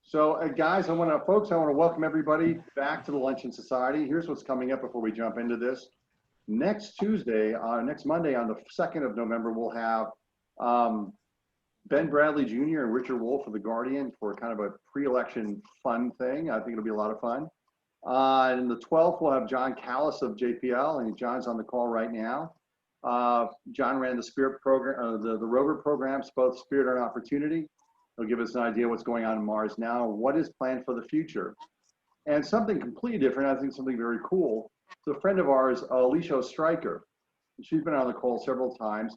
So, guys, folks, I want to welcome everybody back to the Luncheon Society. Here's what's coming up before we jump into this. Next Monday, on the 2nd of November, we'll have Ben Bradley Jr. and Richard Wolff of The Guardian for kind of a pre-election fun thing. I think it'll be a lot of fun. And the 12th, we'll have John Callis of JPL, and John's on the call right now. John ran the Spirit program, the rover programs, both Spirit and Opportunity. He'll give us an idea what's going on in Mars now, what is planned for the future. And something completely different, I think something very cool. It's a friend of ours, Alicia Stryker. She's been on the call several times.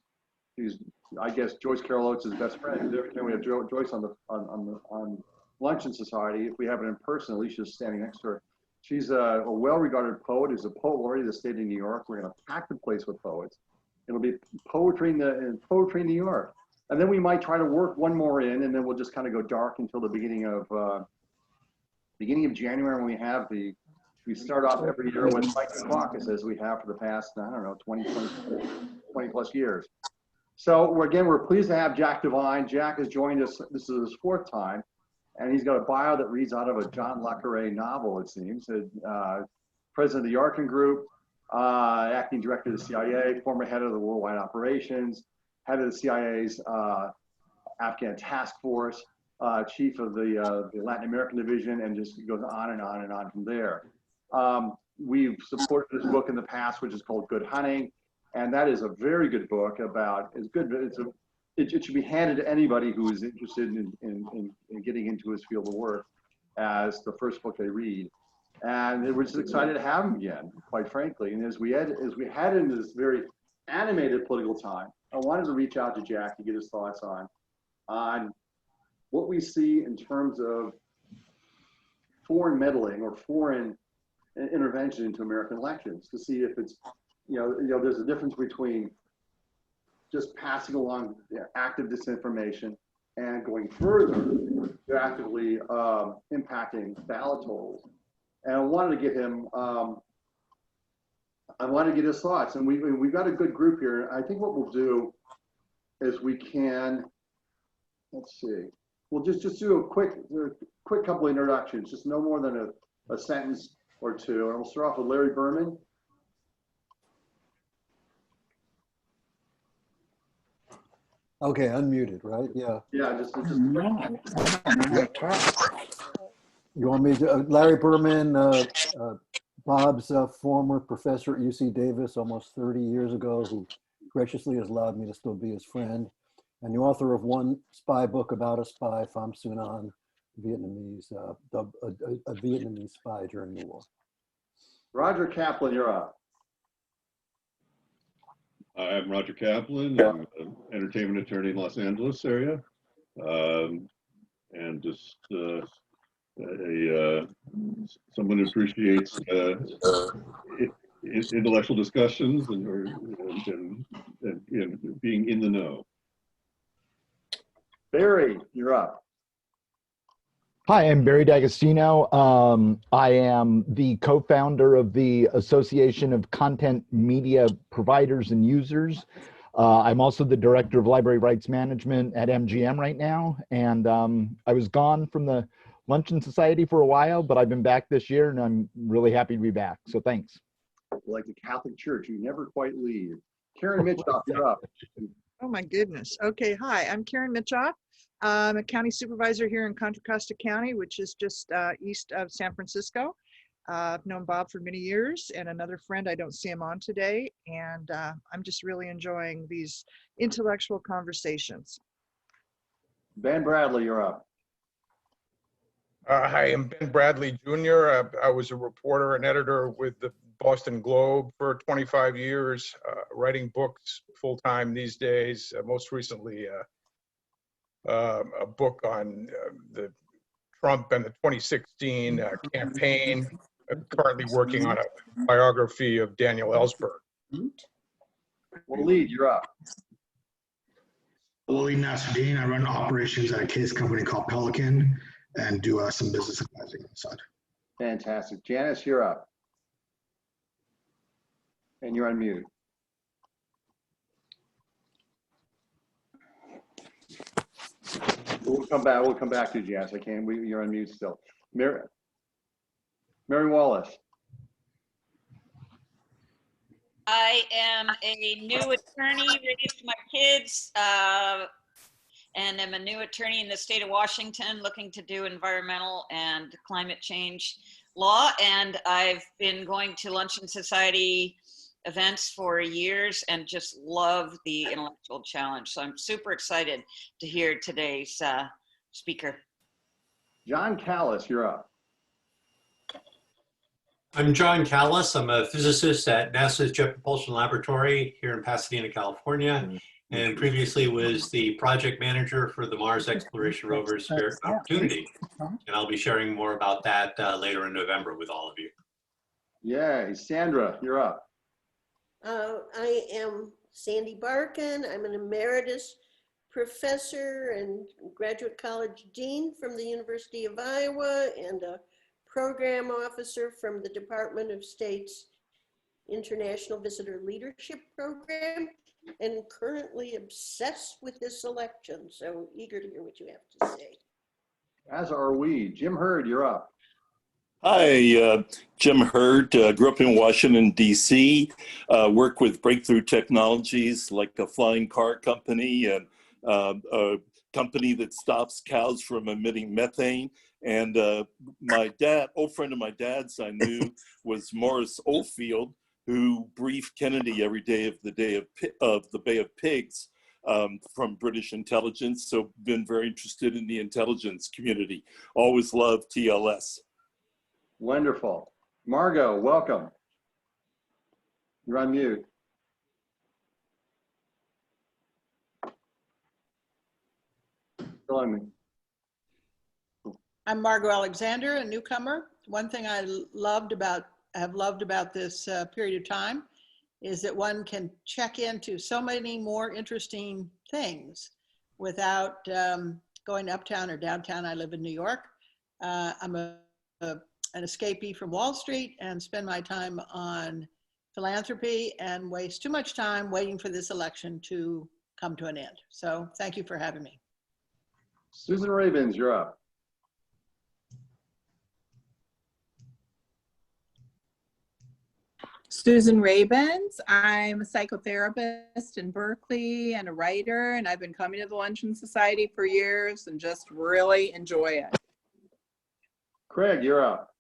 She's, I guess, Joyce Carol Oates' best friend. Every time we have Joyce on Luncheon Society, if we have it in person, Alicia's standing next to her. She's a well-regarded poet, who's a poet laureate of the state of New York. We're going to pack the place with poets. It'll be poetry in New York. And then we might try to work one more in, and then we'll just kind of go dark until the beginning of January, when we start off every year with Mike the Caucus, as we have for the past, I don't know, 20 plus years. So we're pleased to have Jack Devine. Jack has joined us. This is his 4th time, and he's got a bio that reads out of a John le Carré novel, it seems. President of the Arkin Group, acting director of the CIA, former head of the Worldwide Operations, head of the CIA's Afghan task force, chief of the Latin American division, and just goes on and on and on from there. We've supported this book in the past, which is called Good Hunting, and that is a very good book about, it should be handed to anybody who is interested in getting into his field of work as the first book they read. And we're just excited to have him again, quite frankly. And as we head into this very animated political time, I wanted to reach out to Jack to get his thoughts on what we see in terms of foreign meddling or foreign intervention into American elections, to see if it's, there's a difference between just passing along active disinformation and going further to actively impacting ballot totals. And I wanted to get him, I want to get his thoughts, and we've got a good group here. I think what we'll do is we can, let's see, we'll just do a quick couple of introductions, just no more than a sentence or two, and we'll start off with Larry Berman. Okay, unmuted, right? Yeah. Yeah, just You want me to, Larry Berman, Bob's former professor at UC Davis almost 30 years ago, who graciously has allowed me to still be his friend, and the author of one spy book about a spy, Pham Xuan, Vietnamese, a Vietnamese spy during the war. Roger Kaplan, you're up. I'm Roger Kaplan. I'm an entertainment attorney in Los Angeles area, and just someone who appreciates intellectual discussions and being in the know. Barry, you're up. Hi, I'm Barry D'Agostino. I am the co-founder of the Association of Content Media Providers and Users. I'm also the director of library rights management at MGM right now. And I was gone from the Luncheon Society for a while, but I've been back this year and I'm really happy to be back. So thanks. Like the Catholic Church, you never quite leave. Karen Mitchoff, you're up. Oh my goodness. Okay, hi, I'm Karen Mitchoff. I'm a county supervisor here in Contra Costa County, which is just east of San Francisco. I've known Bob for many years, and another friend, I don't see him on today, and I'm just really enjoying these intellectual conversations. Ben Bradley, you're up. Hi, I'm Ben Bradley Jr. I was a reporter and editor with the Boston Globe for 25 years, writing books full-time these days, most recently a book on the Trump and the 2016 campaign. I'm currently working on a biography of Daniel Ellsberg. Waleed, you're up. Waleed Nasruddin. I run operations at a case company called Pelican and do some business advising on the side. Fantastic. Janice, you're up. And you're on mute. We'll come back. We'll come back to you, Janice. I can't. You're on mute still. Mary Wallace. I am a new attorney, raised my kids, and I'm a new attorney in the state of Washington looking to do environmental and climate change law. And I've been going to Luncheon Society events for years and just love the intellectual challenge. So I'm super excited to hear today's speaker. John Callis, you're up. I'm John Callis. I'm a physicist at NASA's Jet Propulsion Laboratory here in Pasadena, California, and previously was the project manager for the Mars Exploration Rover Spirit Opportunity. And I'll be sharing more about that later in November with all of you. Yay. Sandra, you're up. I am Sandy Barkin. I'm an emeritus professor and graduate college dean from the University of Iowa and a program officer from the Department of State's International Visitor Leadership Program, and currently obsessed with this election. So eager to hear what you have to say. As are we. Jim Hurd, you're up. Hi, Jim Hurd, grew up in Washington, D.C., worked with breakthrough technologies like a flying car company and a company that stops cows from emitting methane. And my dad, old friend of my dad's I knew was Morris Oldfield, who briefed Kennedy every day of the Bay of Pigs from British intelligence. So been very interested in the intelligence community. Always loved TLS. Wonderful. Margot, welcome. You're on mute. Still on mute. I'm Margot Alexander, a newcomer. One thing I have loved about this period of time is that one can check into so many more interesting things without going uptown or downtown. I live in New York. I'm an escapee from Wall Street and spend my time on philanthropy and waste too much time waiting for this election to come to an end. So thank you for having me. Susan Ravens, you're up. Susan Ravens. I'm a psychotherapist in Berkeley and a writer, and I've been coming to the Luncheon Society for years and just really enjoy it. Craig, you're up.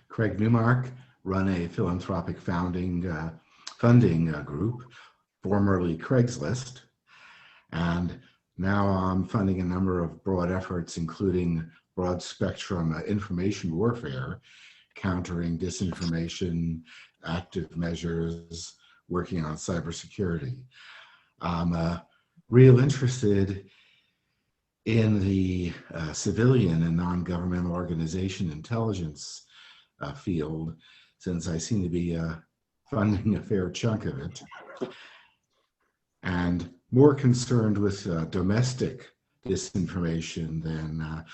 Craig Newmark, run a philanthropic funding group, formerly Craigslist, and now I'm funding a number of broad efforts, including broad spectrum information warfare, countering disinformation, active measures, working on cybersecurity. I'm real interested in the civilian and non-governmental organization intelligence field, since I seem to be funding a fair chunk of it, and more concerned with domestic disinformation than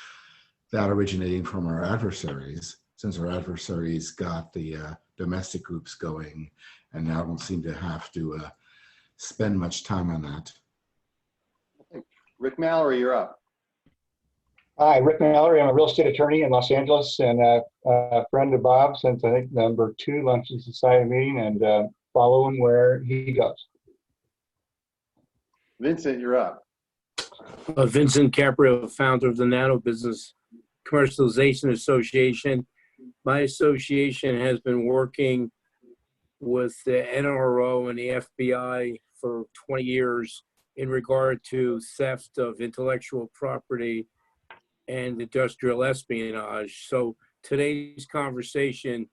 that originating from our adversaries, since our adversaries got the domestic groups going and now don't seem to have to spend much time on that. Rick Mallory, you're up. Hi, Rick Mallory. I'm a real estate attorney in Los Angeles and a friend of Bob since I think #2 Luncheon Society meeting, and follow him where he goes. Vincent, you're up. Vincent Caprio, founder of the Nano Business Commercialization Association. My association has been working with the NRO and the FBI for 20 years in regard to theft of intellectual property and industrial espionage. So today's conversation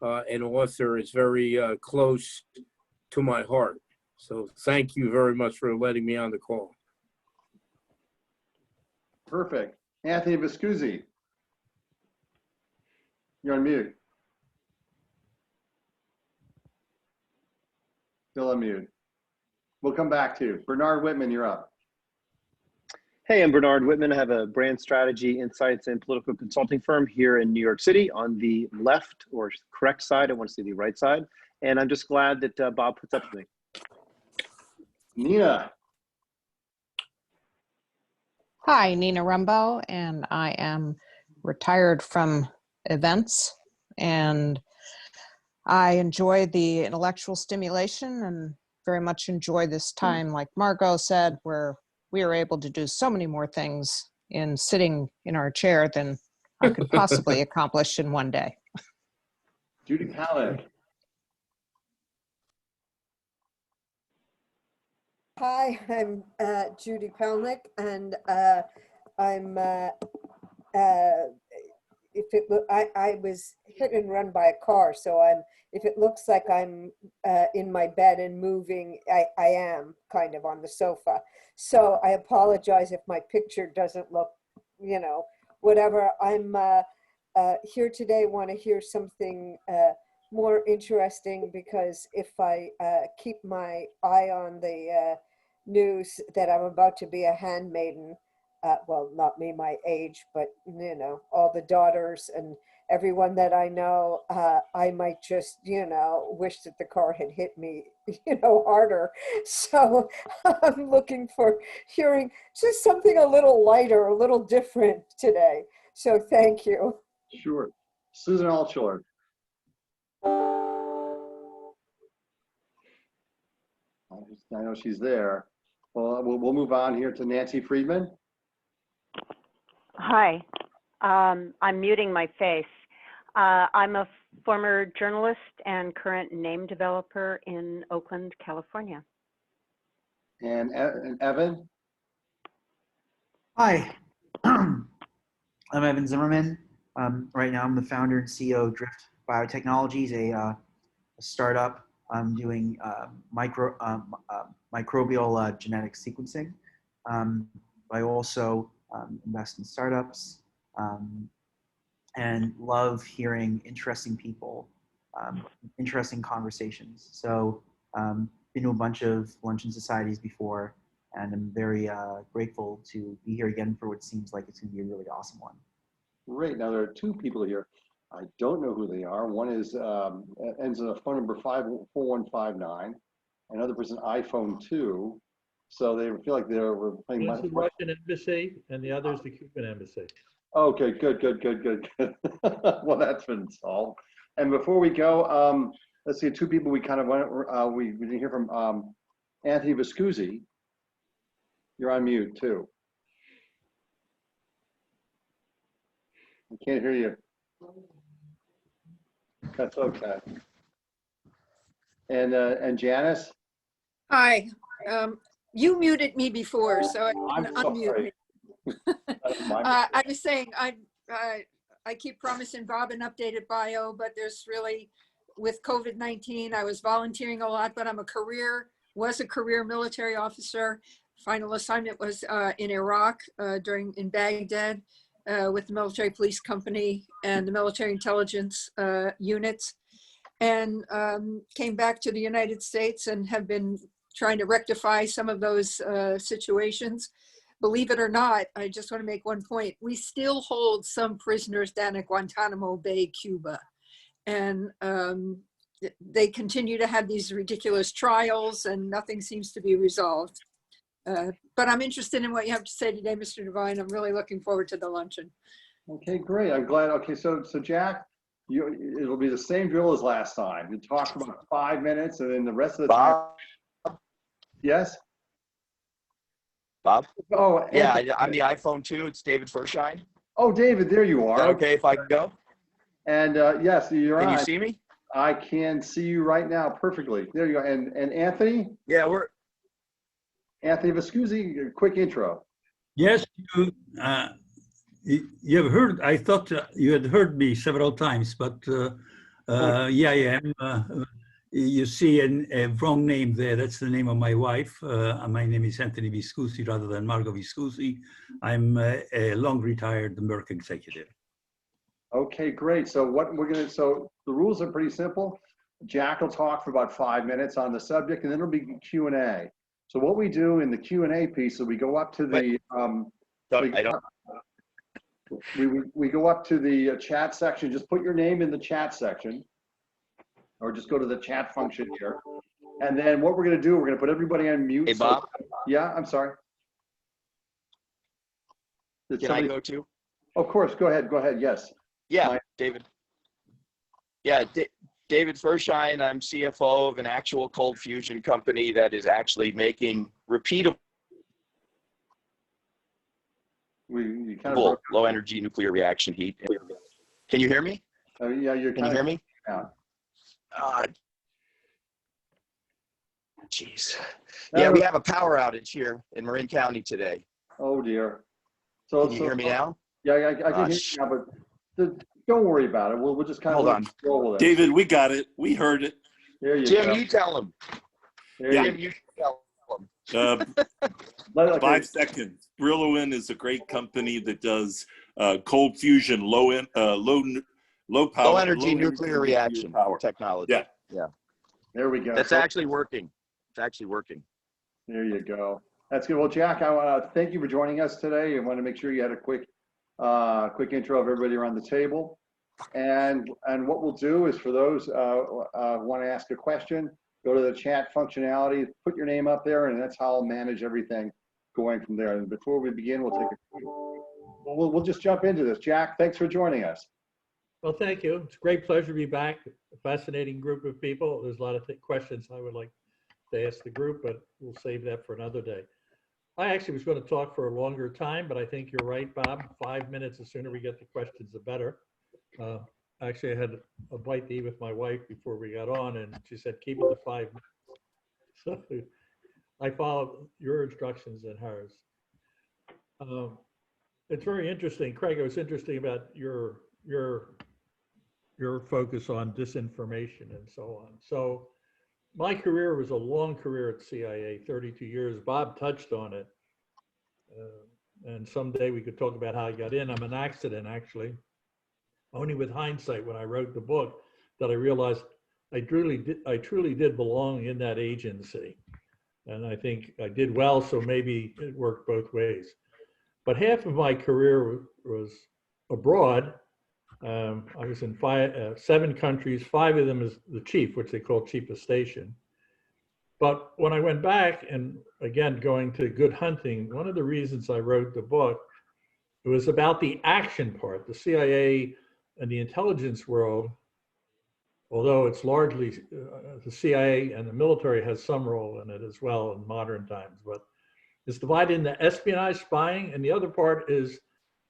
and author is very close to my heart. So thank you very much for letting me on the call. Perfect. Anthony Viscusi, you're on mute. Still on mute. We'll come back to you. Bernard Whitman, you're up. Hey, I'm Bernard Whitman. I have a brand strategy, insights, and political consulting firm here in New York City on the left or correct side. I want to say the right side. And I'm just glad that Bob puts up with me. Nina. Hi, Nina Rumbo, and I am retired from events, and I enjoy the intellectual stimulation and very much enjoy this time, like Margot said, where we are able to do so many more things in sitting in our chair than I could possibly accomplish in one day. Judy Palek. Hi, I'm Judy Pelnick, and I'm I was hit and run by a car, so if it looks like I'm in my bed and moving, I am kind of on the sofa. So I apologize if my picture doesn't look, whatever. I'm here today, want to hear something more interesting, because if I keep my eye on the news that I'm about to be a handmaiden, well, not me, my age, but all the daughters and everyone that I know, I might just, wish that the car had hit me, harder. So I'm looking for hearing just something a little lighter, a little different today. So thank you. Sure. Susan Altschuler. I know she's there. Well, we'll move on here to Nancy Friedman. Hi, I'm muting my face. I'm a former journalist and current name developer in Oakland, California. And Evan? Hi, I'm Evan Zimmerman. Right now I'm the founder and CEO of Drift Biotechnologies, a startup doing microbial genetic sequencing. I also invest in startups and love hearing interesting people, interesting conversations. So been to a bunch of luncheon societies before, and I'm very grateful to be here again for what seems like it's going to be a really awesome one. Great. Now there are two people here. I don't know who they are. One is ends in a phone number 54159. Another person iPhone 2. So they feel like we're playing. One's the Russian embassy, and the other is the Cuban embassy. Okay, good. Well, that's been solved. And before we go, let's see, two people we kind of went. We didn't hear from Anthony Viscusi. You're on mute too. I can't hear you. That's okay. And Janice? Hi. You muted me before, so I didn't unmute me. I was saying I keep promising Bob an updated bio, but there's really, with COVID-19, I was volunteering a lot, but I'm was a career military officer. Final assignment was in Iraq in Baghdad with the military police company and the military intelligence units, and came back to the United States and have been trying to rectify some of those situations. Believe it or not, I just want to make one point. We still hold some prisoners down at Guantanamo Bay, Cuba. And they continue to have these ridiculous trials and nothing seems to be resolved. But I'm interested in what you have to say today, Mr. Devine. I'm really looking forward to the luncheon. Okay, great. I'm glad. Okay, so Jack, it'll be the same drill as last time. You talk for about 5 minutes, and then the rest of the time. Yes. Bob? Oh, yeah, Anthony. I'm the iPhone 2. It's David Furshine. Oh, David, there you are. Okay, if I can go. And yes, you're on. Can you see me? I can see you right now perfectly. There you go. And Anthony? Yeah, Anthony Viscusi, quick intro. Yes, you have heard, I thought you had heard me several times, but yeah, I am. You see a wrong name there. That's the name of my wife. My name is Anthony Viscusi rather than Margot Viscusi. I'm a long retired Merck executive. Okay, great. So so the rules are pretty simple. Jack will talk for about 5 minutes on the subject, and then it'll be Q&A. So what we do in the Q&A piece is we go up to the we go up to the chat section. Just put your name in the chat section, or just go to the chat function here. And then what we're going to do, we're going to put everybody on mute. Hey, Bob. Yeah, I'm sorry. Did Can I somebody? go too? Of course, go ahead, yes. Yeah, David. Yeah, David Furshine. I'm CFO of an actual cold fusion company that is actually making repeatable You kind of low energy nuclear reaction heat. Can you hear me? yeah, you're Can you hear me? out. Jeez. Yeah, we have a power outage here in Marin County today. Oh dear. So Can you hear me now? Yeah, I can hear you now, but don't worry about it. We'll just kind of Hold on. roll with it. David, we got it. We heard it. There you Jim, go. you tell him. Jim, you tell him. 5 seconds. Brillouin is a great company that does cold fusion, low power, Low energy nuclear reaction power technology. Yeah. Yeah. There we go. That's actually working. It's actually working. There you go. That's good. Well, Jack, I want to thank you for joining us today. I want to make sure you had a quick intro of everybody around the table. And what we'll do is for those who want to ask a question, go to the chat functionality, put your name up there, and that's how I'll manage everything going from there. And before we begin, we'll take a quick, we'll just jump into this. Jack, thanks for joining us. Well, thank you. It's a great pleasure to be back. A fascinating group of people. There's a lot of questions I would like to ask the group, but we'll save that for another day. I actually was going to talk for a longer time, but I think you're right, Bob. 5 minutes, the sooner we get the questions, the better. Actually, I had a bite to eat with my wife before we got on, and she said, keep it to 5 minutes. So I followed your instructions and hers. It's very interesting. Craig, it was interesting about your focus on disinformation and so on. So my career was a long career at CIA, 32 years. Bob touched on it. And someday we could talk about how I got in. I'm an accident, actually. Only with hindsight, when I wrote the book, that I realized I truly did belong in that agency. And I think I did well, so maybe it worked both ways. But half of my career was abroad. I was in 7 countries, 5 of them as the chief, which they call chief of station. But when I went back, and again, going to good hunting, one of the reasons I wrote the book, it was about the action part. The CIA and the intelligence world, although it's largely the CIA and the military has some role in it as well in modern times, but it's divided into espionage, spying, and the other part is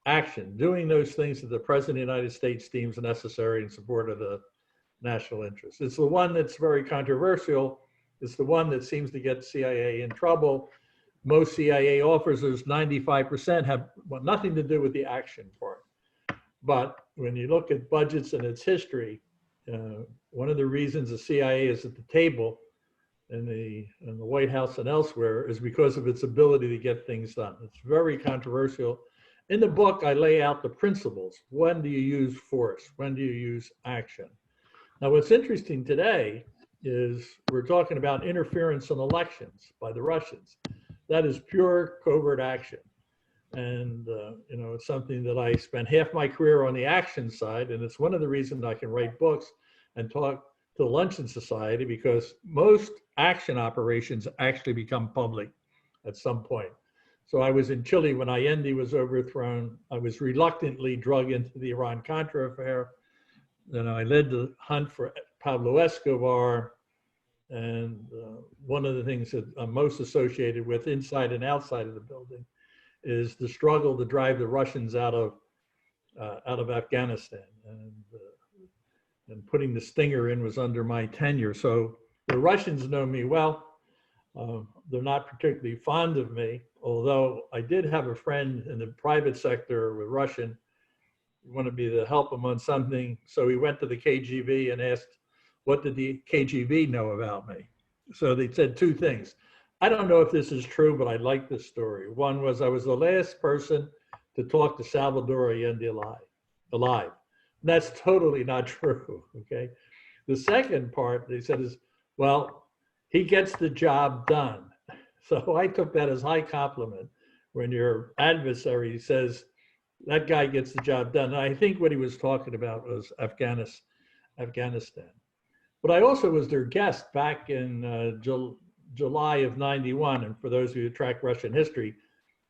action, doing those things that the President of the United States deems necessary in support of the national interest. It's the one that's very controversial. It's the one that seems to get CIA in trouble. Most CIA officers, 95%, have nothing to do with the action part. But when you look at budgets and its history, one of the reasons the CIA is at the table in the White House and elsewhere is because of its ability to get things done. It's very controversial. In the book, I lay out the principles. When do you use force? When do you use action? Now, what's interesting today is we're talking about interference in elections by the Russians. That is pure covert action. And, it's something that I spent half my career on the action side, and it's one of the reasons I can write books and talk to the Luncheon Society, because most action operations actually become public at some point. So I was in Chile when Allende was overthrown. I was reluctantly dragged into the Iran-Contra affair. Then I led the hunt for Pablo Escobar. And one of the things that I'm most associated with inside and outside of the building is the struggle to drive the Russians out of Afghanistan. And putting the stinger in was under my tenure. So the Russians know me well. They're not particularly fond of me, although I did have a friend in the private sector with Russian. He wanted me to help him on something. So he went to the KGB and asked, what did the KGB know about me? So they said 2 things. I don't know if this is true, but I like this story. One was I was the last person to talk to Salvador Allende alive. That's totally not true, okay? The second part, they said is, well, he gets the job done. So I took that as high compliment when your adversary says, that guy gets the job done. And I think what he was talking about was Afghanistan. But I also was their guest back in July of '91. And for those who track Russian history,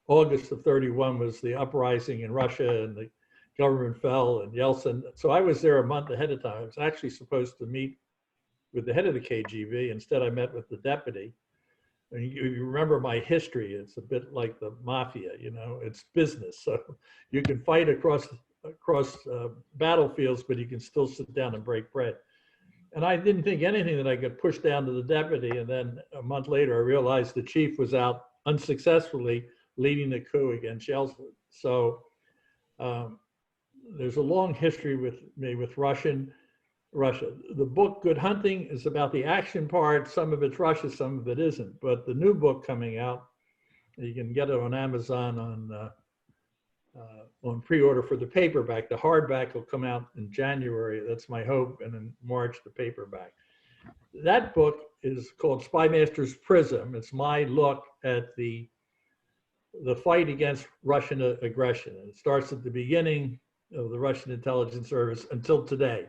August of 31 was the uprising in Russia and the government fell and Yeltsin. So I was there a month ahead of time. I was actually supposed to meet with the head of the KGB. Instead, I met with the deputy. And you remember my history. It's a bit like the mafia, you know, it's business. So you can fight across battlefields, but you can still sit down and break bread. And I didn't think anything that I could push down to the deputy. And then a month later, I realized the chief was out unsuccessfully leading the coup against Yeltsin. So there's a long history with me with Russia. The book Good Hunting is about the action part. Some of it's Russia, some of it isn't. But the new book coming out, you can get it on Amazon on pre-order for the paperback. The hardback will come out in January. That's my hope. And in March, the paperback. That book is called Spy Master's Prism. It's my look at the fight against Russian aggression. And it starts at the beginning of the Russian intelligence service until today.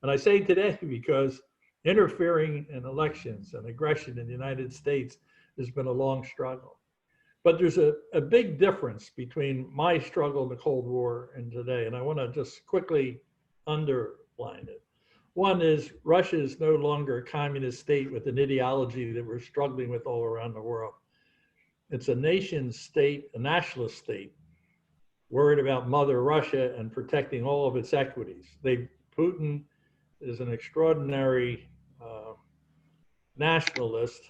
And I say today because interfering in elections and aggression in the United States has been a long struggle. But there's a big difference between my struggle in the Cold War and today. And I want to just quickly underline it. One is Russia is no longer a communist state with an ideology that we're struggling with all around the world. It's a nation state, a nationalist state, worried about Mother Russia and protecting all of its equities. Putin is an extraordinary nationalist,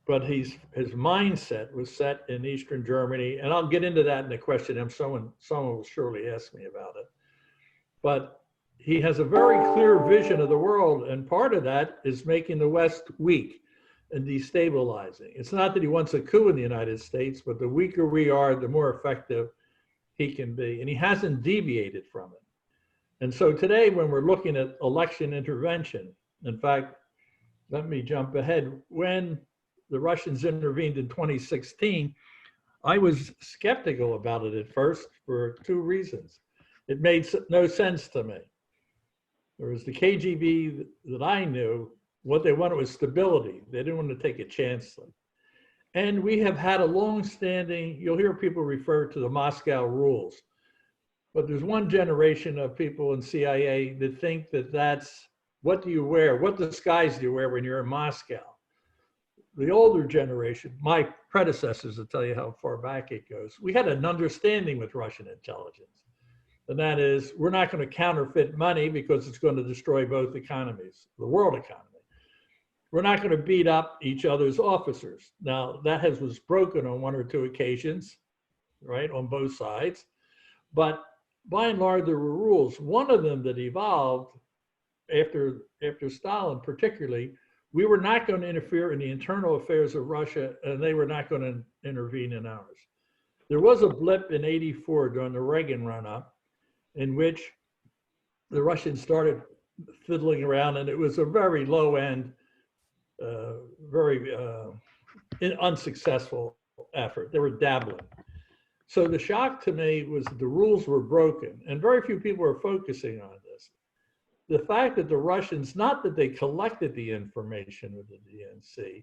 but his mindset was set in Eastern Germany. And I'll get into that in the question. Someone will surely ask me about it. But he has a very clear vision of the world. And part of that is making the West weak and destabilizing. It's not that he wants a coup in the United States, but the weaker we are, the more effective he can be. And he hasn't deviated from it. And so today, when we're looking at election intervention, in fact, let me jump ahead. When the Russians intervened in 2016, I was skeptical about it at first for two reasons. It made no sense to me. There was the KGB that I knew, what they wanted was stability. They didn't want to take a chance. And we have had a long-standing, you'll hear people refer to the Moscow rules, but there's one generation of people in CIA that think that that's, what do you wear? What disguise do you wear when you're in Moscow? The older generation, my predecessors will tell you how far back it goes. We had an understanding with Russian intelligence. And that is, we're not going to counterfeit money because it's going to destroy both economies, the world economy. We're not going to beat up each other's officers. Now, that was broken on one or two occasions, right, on both sides. But by and large, there were rules. One of them that evolved after Stalin particularly, we were not going to interfere in the internal affairs of Russia, and they were not going to intervene in ours. There was a blip in '84 during the Reagan run-up in which the Russians started fiddling around, and it was a very low-end, very unsuccessful effort. They were dabbling. So the shock to me was the rules were broken, and very few people are focusing on this. The fact that the Russians, not that they collected the information with the DNC,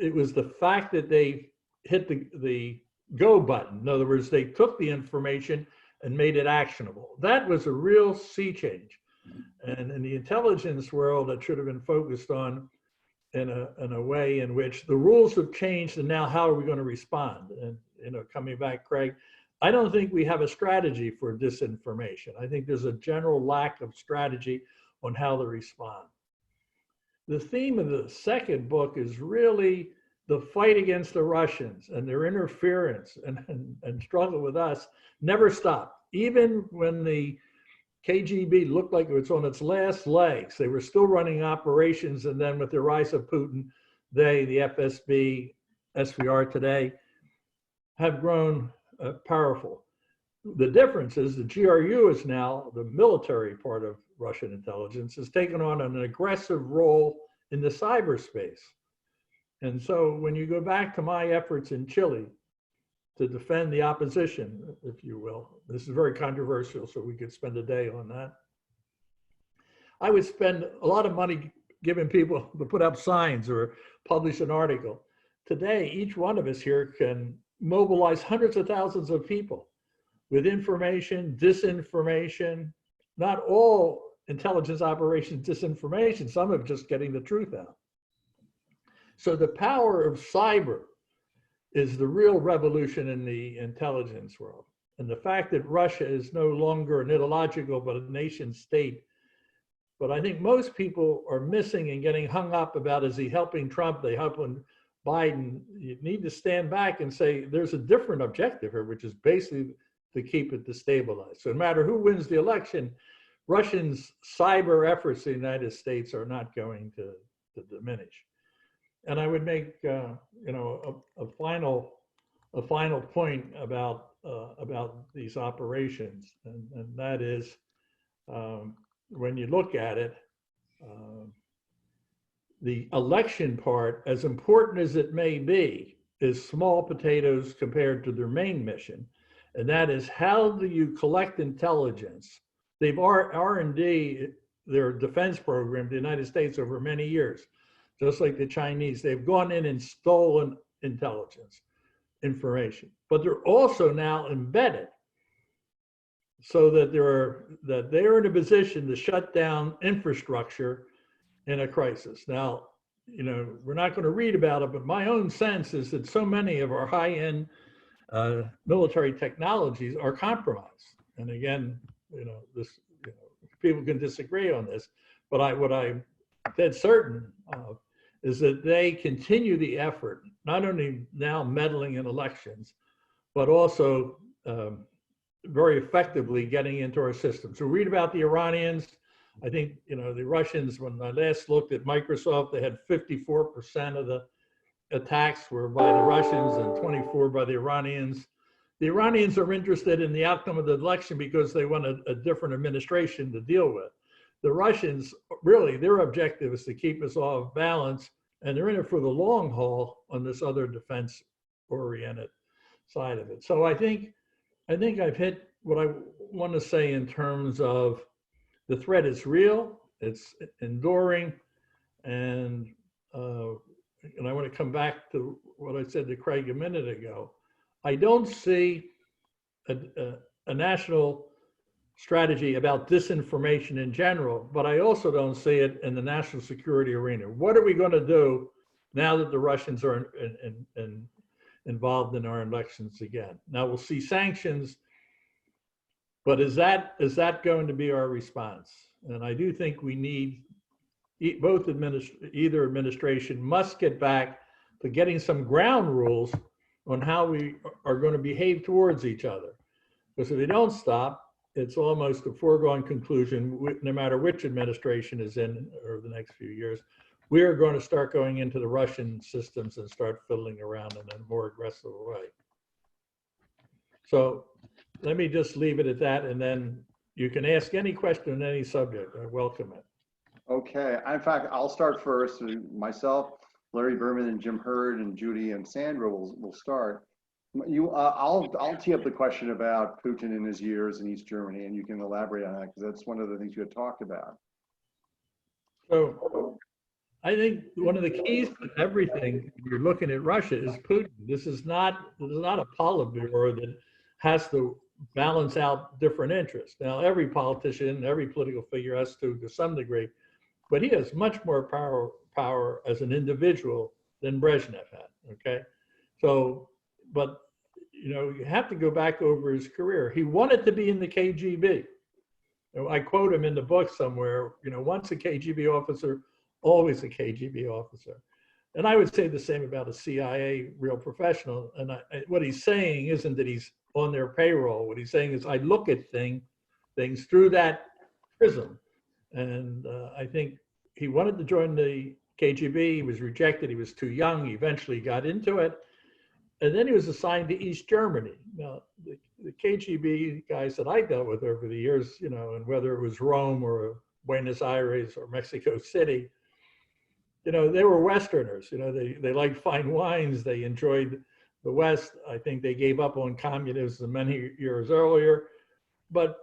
it was the fact that they hit the go button. In other words, they took the information and made it actionable. That was a real sea change. And in the intelligence world, that should have been focused on in a way in which the rules have changed, and now how are we going to respond? And coming back, Craig, I don't think we have a strategy for disinformation. I think there's a general lack of strategy on how to respond. The theme of the second book is really the fight against the Russians and their interference and struggle with us never stopped. Even when the KGB looked like it was on its last legs, they were still running operations. And then with the rise of Putin, the FSB, SVR today, have grown powerful. The difference is the GRU is now, the military part of Russian intelligence, has taken on an aggressive role in the cyberspace. And so when you go back to my efforts in Chile to defend the opposition, if you will, this is very controversial, so we could spend a day on that. I would spend a lot of money giving people to put up signs or publish an article. Today, each one of us here can mobilize hundreds of thousands of people with information, disinformation, not all intelligence operations disinformation, some of just getting the truth out. So the power of cyber is the real revolution in the intelligence world. And the fact that Russia is no longer an ideological, but a nation state. But I think most people are missing and getting hung up about, is he helping Trump, they helping Biden? You need to stand back and say, there's a different objective here, which is basically to keep it destabilized. So no matter who wins the election, Russians' cyber efforts in the United States are not going to diminish. And I would make, you know, a final point about these operations, and that is, when you look at it, the election part, as important as it may be, is small potatoes compared to their main mission, and that is, how do you collect intelligence? They've R&D their defense program, the United States, over many years, just like the Chinese. They've gone in and stolen intelligence information, but they're also now embedded so that they're in a position to shut down infrastructure in a crisis. Now, you know, we're not going to read about it, but my own sense is that so many of our high-end military technologies are compromised. And again, you know, people can disagree on this, but what I'm dead certain of is that they continue the effort, not only now meddling in elections, but also very effectively getting into our system. So read about the Iranians. I think, you know, the Russians, when I last looked at Microsoft, they had 54% of the attacks were by the Russians and 24 by the Iranians. The Iranians are interested in the outcome of the election because they want a different administration to deal with. The Russians, really, their objective is to keep us off balance, and they're in it for the long haul on this other defense-oriented side of it. So I think I've hit what I want to say in terms of the threat is real, it's enduring, and I want to come back to what I said to Craig a minute ago. I don't see a national strategy about disinformation in general, but I also don't see it in the national security arena. What are we going to do now that the Russians are involved in our elections again? Now we'll see sanctions, but is that going to be our response? And I do think we need either administration must get back to getting some ground rules on how we are going to behave towards each other. Because if they don't stop, it's almost a foregone conclusion, no matter which administration is in over the next few years, we are going to start going into the Russian systems and start fiddling around in a more aggressive way. So let me just leave it at that, and then you can ask any question on any subject. I welcome it. Okay, in fact, I'll start first. Myself, Larry Berman, and Jim Hurd, and Judy and Sandra will start. I'll tee up the question about Putin in his years in East Germany, and you can elaborate on that because that's one of the things you had talked about. So I think one of the keys to everything, if you're looking at Russia, is Putin. This is not a Politburo that has to balance out different interests. Now, every politician, every political figure has to some degree, but he has much more power as an individual than Brezhnev had, okay? So, but, you know, you have to go back over his career. He wanted to be in the KGB. You know, I quote him in the book somewhere, you know, once a KGB officer, always a KGB officer. And I would say the same about a CIA real professional. And what he's saying isn't that he's on their payroll. What he's saying is, I look at things through that prism. And I think he wanted to join the KGB. He was rejected. He was too young. He eventually got into it. And then he was assigned to East Germany. Now, the KGB guys that I dealt with over the years, you know, and whether it was Rome or Buenos Aires or Mexico City, you know, they were Westerners. You know, they liked fine wines. They enjoyed the West. I think they gave up on communism many years earlier. But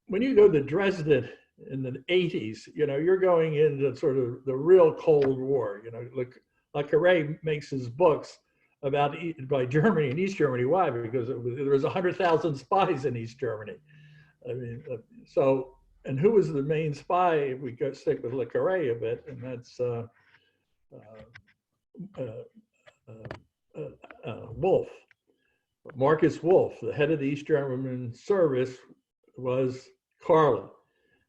when you go to Dresden in the 80s, you know, you're going into sort of the real Cold War. You know, Le Carre makes his books about by Germany and East Germany. Why? Because there was 100,000 spies in East Germany. I mean, so, and who was the main spy? If we go stick with Le Carre a bit, and that's Wolf. Marcus Wolf, the head of the East German service, was Carla.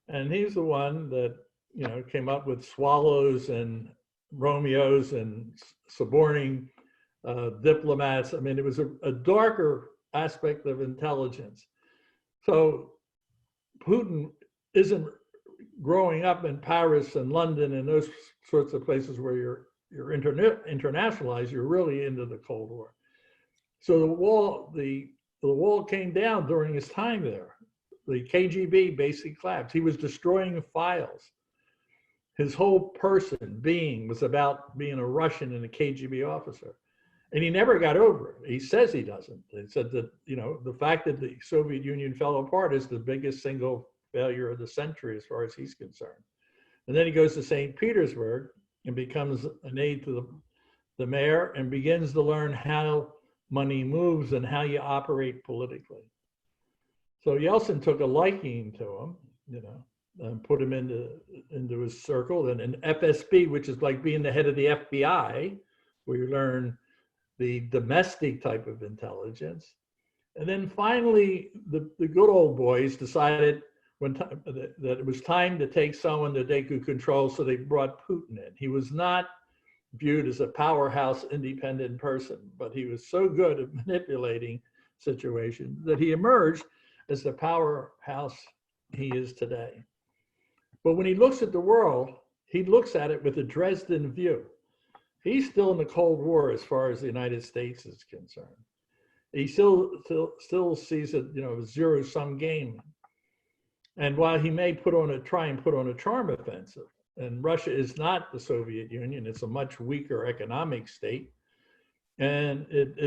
And he's the one that, you know, came up with swallows and Romeos and suborning diplomats. I mean, it was a darker aspect of intelligence. So Putin isn't growing up in Paris and London and those sorts of places where you're internationalized. You're really into the Cold War. So the wall came down during his time there. The KGB basically collapsed. He was destroying files. His whole being was about being a Russian and a KGB officer. And he never got over it. He says he doesn't. He said that, you know, the fact that the Soviet Union fell apart is the biggest single failure of the century as far as he's concerned. And then he goes to St. Petersburg and becomes an aide to the mayor and begins to learn how money moves and how you operate politically. So Yeltsin took a liking to him, you know, and put him into his circle. And an FSB, which is like being the head of the FBI, where you learn the domestic type of intelligence. And then finally, the good old boys decided that it was time to take someone that they could control, so they brought Putin in. He was not viewed as a powerhouse independent person, but he was so good at manipulating situations that he emerged as the powerhouse he is today. But when he looks at the world, he looks at it with a Dresden view. He's still in the Cold War as far as the United States is concerned. He still sees it, you know, a zero-sum game. And while he may try and put on a charm offensive, and Russia is not the Soviet Union, it's a much weaker economic state, and it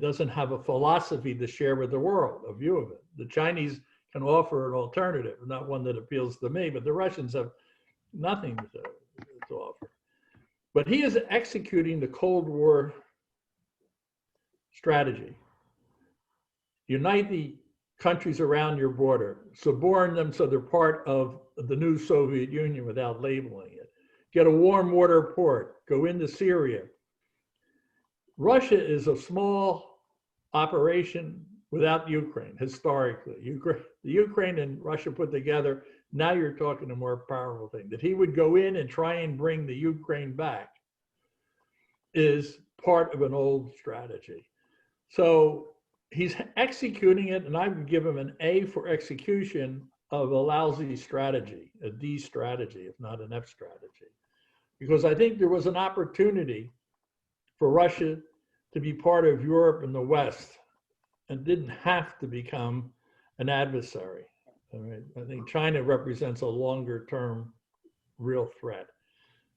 doesn't have a philosophy to share with the world, a view of it. The Chinese can offer an alternative, not one that appeals to me, but the Russians have nothing to offer. But he is executing the Cold War strategy. Unite the countries around your border, suborn them so they're part of the new Soviet Union without labeling it. Get a warm water port, go into Syria. Russia is a small operation without Ukraine, historically. The Ukraine and Russia put together, now you're talking a more powerful thing. That he would go in and try and bring the Ukraine back is part of an old strategy. So he's executing it, and I would give him an A for execution of a lousy strategy, a D strategy, if not an F strategy. Because I think there was an opportunity for Russia to be part of Europe and the West and didn't have to become an adversary. I think China represents a longer term real threat.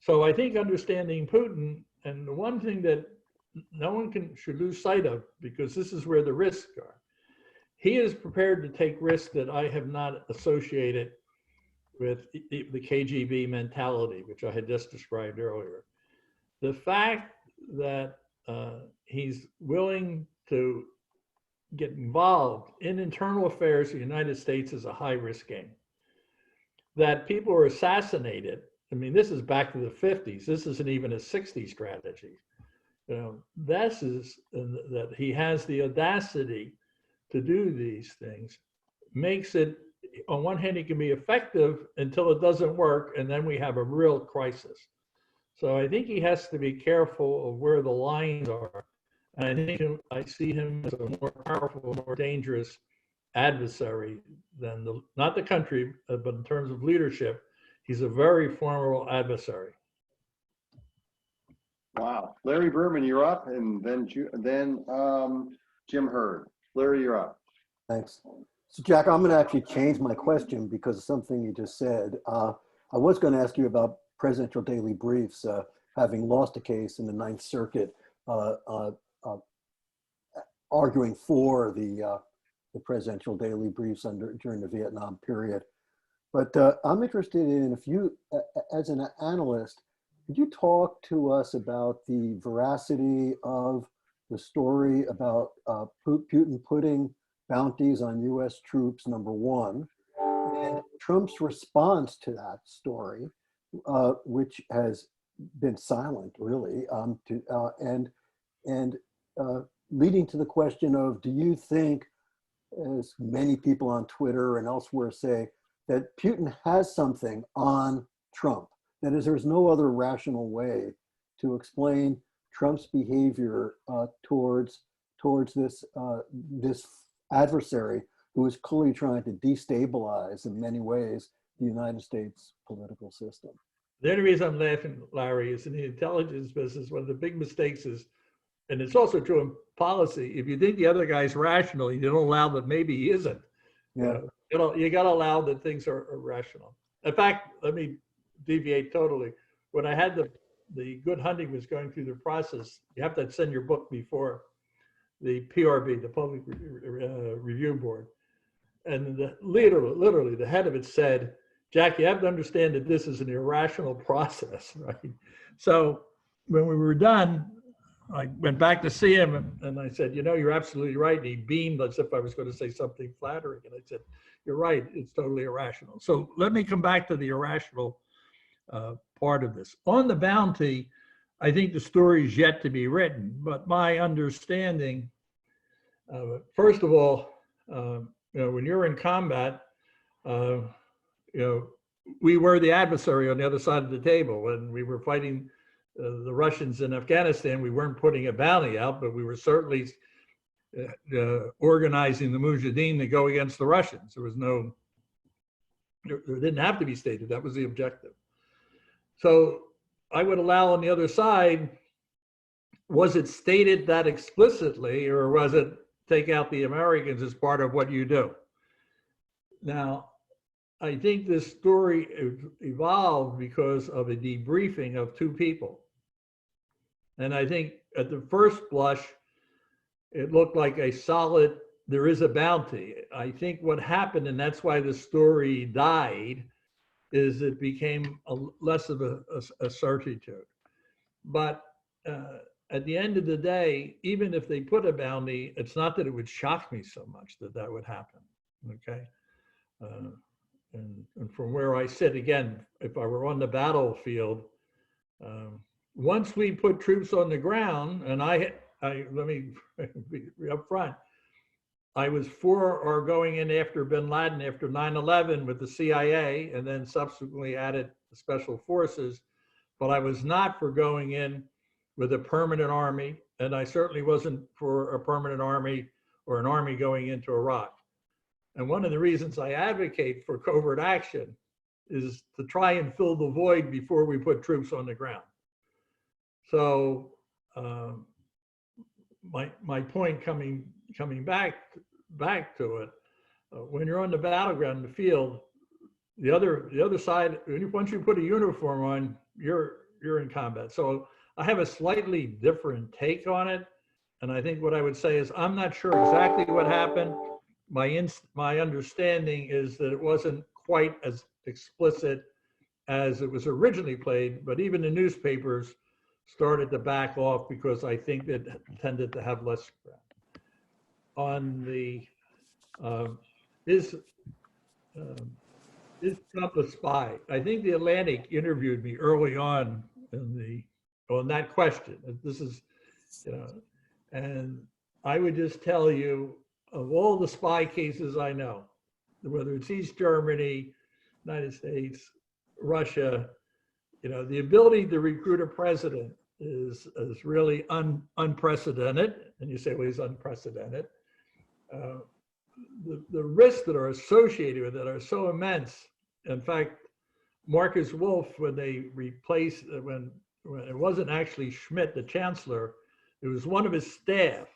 So I think understanding Putin, and the one thing that no one should lose sight of, because this is where the risks are. He is prepared to take risks that I have not associated with the KGB mentality, which I had just described earlier. The fact that he's willing to get involved in internal affairs of the United States is a high-risk game. That people are assassinated, I mean, this is back to the 50s. This isn't even a 60s strategy. You know, that he has the audacity to do these things makes it, on one hand, it can be effective until it doesn't work, and then we have a real crisis. So I think he has to be careful of where the lines are. And I think I see him as a more powerful, more dangerous adversary than not the country, but in terms of leadership, he's a very formidable adversary. Wow. Larry Berman, you're up, and then Jim Hurd. Larry, you're up. Thanks. So Jack, I'm going to actually change my question because of something you just said. I was going to ask you about presidential daily briefs, having lost a case in the Ninth Circuit, arguing for the presidential daily briefs during the Vietnam period. But I'm interested in, if you, as an analyst, could you talk to us about the veracity of the story about Putin putting bounties on US troops, number one, and Trump's response to that story, which has been silent, really, leading to the question of, do you think, as many people on Twitter and elsewhere say, that Putin has something on Trump? That is, there's no other rational way to explain Trump's behavior towards this adversary who is clearly trying to destabilize in many ways the United States political system. The only reason I'm laughing, Larry, is in the intelligence business, one of the big mistakes is, and it's also true in policy, if you think the other guy's rational, you don't allow that maybe he isn't. Yeah. You got to allow that things are rational. In fact, let me deviate totally. When I had the Good Hunting was going through the process, you have to send your book before the PRB, the Public Review Board. And literally, the head of it said, Jack, you have to understand that this is an irrational process, right? So when we were done, I went back to see him and I said, you know, you're absolutely right. And he beamed as if I was going to say something flattering. And I said, you're right, it's totally irrational. So let me come back to the irrational part of this. On the bounty, I think the story is yet to be written, but my understanding, first of all, you know, when you're in combat, you know, we were the adversary on the other side of the table. When we were fighting the Russians in Afghanistan, we weren't putting a bounty out, but we were certainly organizing the Mujahideen to go against the Russians. There was no, there didn't have to be stated, that was the objective. So I would allow on the other side, was it stated that explicitly, or was it take out the Americans as part of what you do? Now, I think this story evolved because of a debriefing of two people. And I think at the first blush, it looked like a solid, there is a bounty. I think what happened, and that's why the story died, is it became less of a certitude. But at the end of the day, even if they put a bounty, it's not that it would shock me so much that that would happen, okay? And from where I sit, again, if I were on the battlefield, once we put troops on the ground, and let me be up front, I was for or going in after bin Laden after 9/11 with the CIA, and then subsequently added the special forces, but I was not for going in with a permanent army, and I certainly wasn't for a permanent army or an army going into Iraq. And one of the reasons I advocate for covert action is to try and fill the void before we put troops on the ground. So my point coming back to it, when you're on the battleground, the field, the other side, once you put a uniform on, you're in combat. So I have a slightly different take on it, and I think what I would say is I'm not sure exactly what happened. My understanding is that it wasn't quite as explicit as it was originally played, but even the newspapers started to back off because I think it tended to have less ground. On the is Trump a spy? I think the Atlantic interviewed me early on on that question. This is, you know, and I would just tell you, of all the spy cases I know, whether it's East Germany, United States, Russia, you know, the ability to recruit a president is really unprecedented. And you say, well, he's unprecedented. The risks that are associated with it are so immense. In fact, Marcus Wolf, when they replaced, when it wasn't actually Schmidt, the chancellor, it was one of his staff.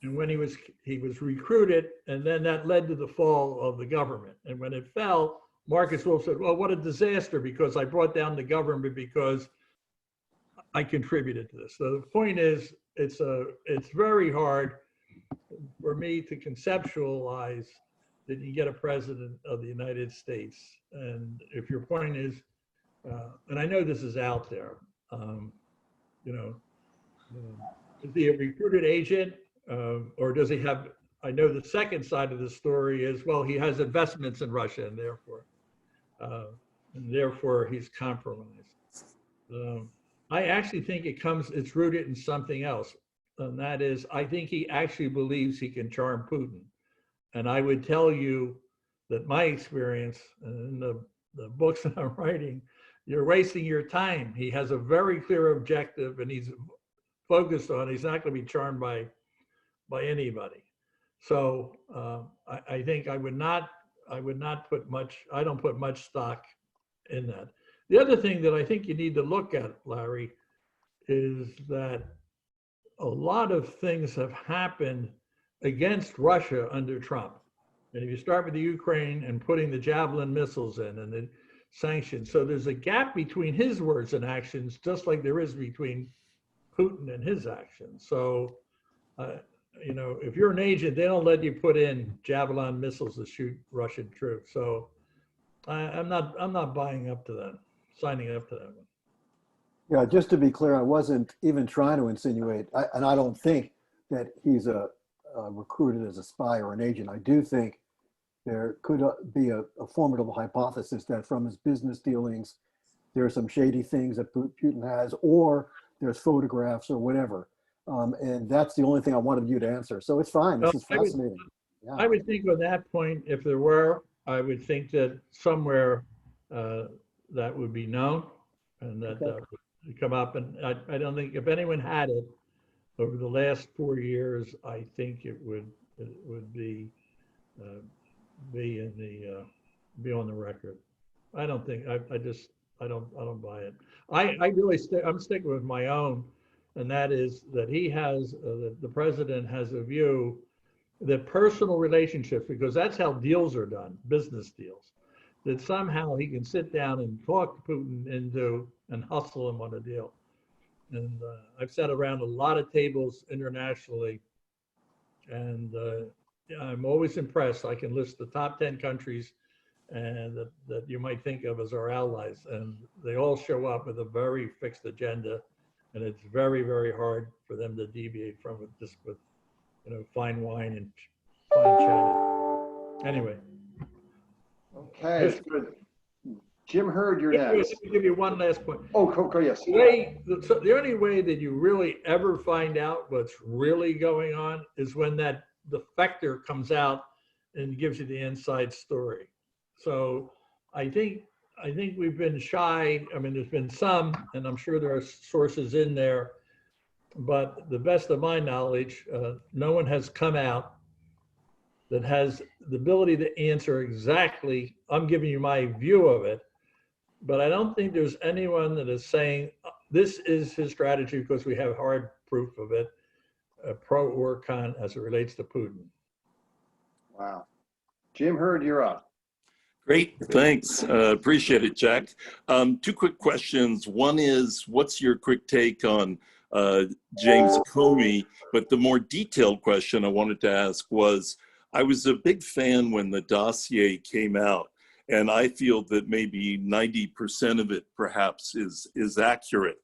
And when he was recruited, and then that led to the fall of the government. And when it fell, Marcus Wolf said, well, what a disaster, because I brought down the government because I contributed to this. So the point is, it's very hard for me to conceptualize that you get a president of the United States. And if your point is, and I know this is out there, you know, is he a recruited agent, or does he have, I know the second side of the story is, well, he has investments in Russia and therefore he's compromised. I actually think it's rooted in something else. And that is, I think he actually believes he can charm Putin. And I would tell you that my experience in the books that I'm writing, you're wasting your time. He has a very clear objective and he's focused on, he's not going to be charmed by anybody. So I think I would not put much, I don't put much stock in that. The other thing that I think you need to look at, Larry, is that a lot of things have happened against Russia under Trump. And if you start with the Ukraine and putting the Javelin missiles in and the sanctions, so there's a gap between his words and actions, just like there is between Putin and his actions. So, you know, if you're an agent, they don't let you put in Javelin missiles to shoot Russian troops. So I'm not buying up to that, signing up to that one. Yeah, just to be clear, I wasn't even trying to insinuate, and I don't think that he's recruited as a spy or an agent. I do think there could be a formidable hypothesis that from his business dealings, there are some shady things that Putin has, or there's photographs or whatever. And that's the only thing I wanted you to answer. So it's fine. This is fascinating. I would think on that point, if there were, I would think that somewhere that would be known and that would come up. And I don't think if anyone had it over the last 4 years, I think it would be be on the record. I don't think I don't buy it. I'm sticking with my own, and that is that he has the president has a view that personal relationships, because that's how deals are done, business deals, that somehow he can sit down and talk Putin into and hustle him on a deal. And I've sat around a lot of tables internationally, and I'm always impressed. I can list the top 10 countries and that you might think of as our allies, and they all show up with a very fixed agenda, and it's very, very hard for them to deviate from it just with, you know, fine wine and fine chat. Anyway. Okay, good. Jim Hurd, you're next. Let me give you one last point. Oh, yes. The only way that you really ever find out what's really going on is when that defector comes out and gives you the inside story. So I think we've been shy. I mean, there's been some, and I'm sure there are sources in there, but the best of my knowledge, no one has come out that has the ability to answer exactly. I'm giving you my view of it, but I don't think there's anyone that is saying this is his strategy because we have hard proof of it, pro or con, as it relates to Putin. Wow. Jim Hurd, you're up. Great, thanks. Appreciate it, Jack. 2 quick questions. One is, what's your quick take on James Comey? But the more detailed question I wanted to ask was, I was a big fan when the dossier came out, and I feel that maybe 90% of it perhaps is accurate.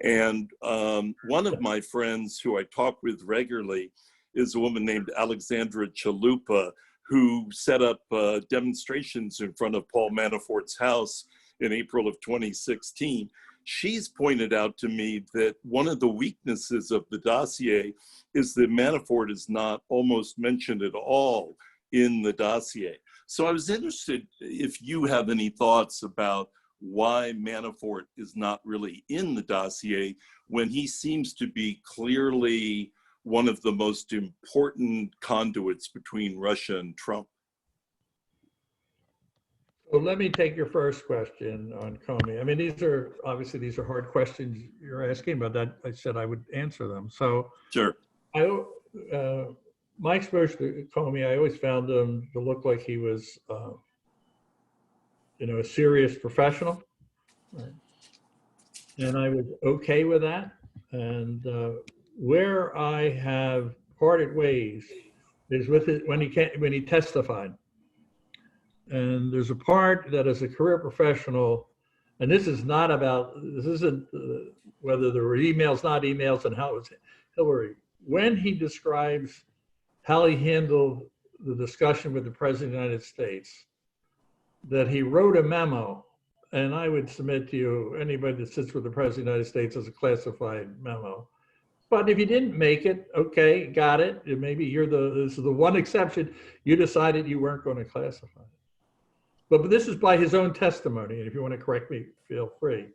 And one of my friends who I talk with regularly is a woman named Alexandra Chalupa, who set up demonstrations in front of Paul Manafort's house in April of 2016. She's pointed out to me that one of the weaknesses of the dossier is that Manafort is not almost mentioned at all in the dossier. So I was interested if you have any thoughts about why Manafort is not really in the dossier when he seems to be clearly one of the most important conduits between Russia and Trump. Well, let me take your first question on Comey. I mean, these are hard questions you're asking, but that I said I would answer them. So sure. My exposure to Comey, I always found him to look like he was, you know, a serious professional, right? And I was okay with that. And where I have parted ways is with it when he testified. And there's a part that as a career professional, And this is not about, this isn't whether there were emails, not emails, and how it was Hillary. When he describes how he handled the discussion with the President of the United States, that he wrote a memo, and I would submit to you, anybody that sits with the President of the United States has a classified memo. But if you didn't make it, okay, got it. Maybe this is the one exception, you decided you weren't going to classify it. But this is by his own testimony, and if you want to correct me, feel free.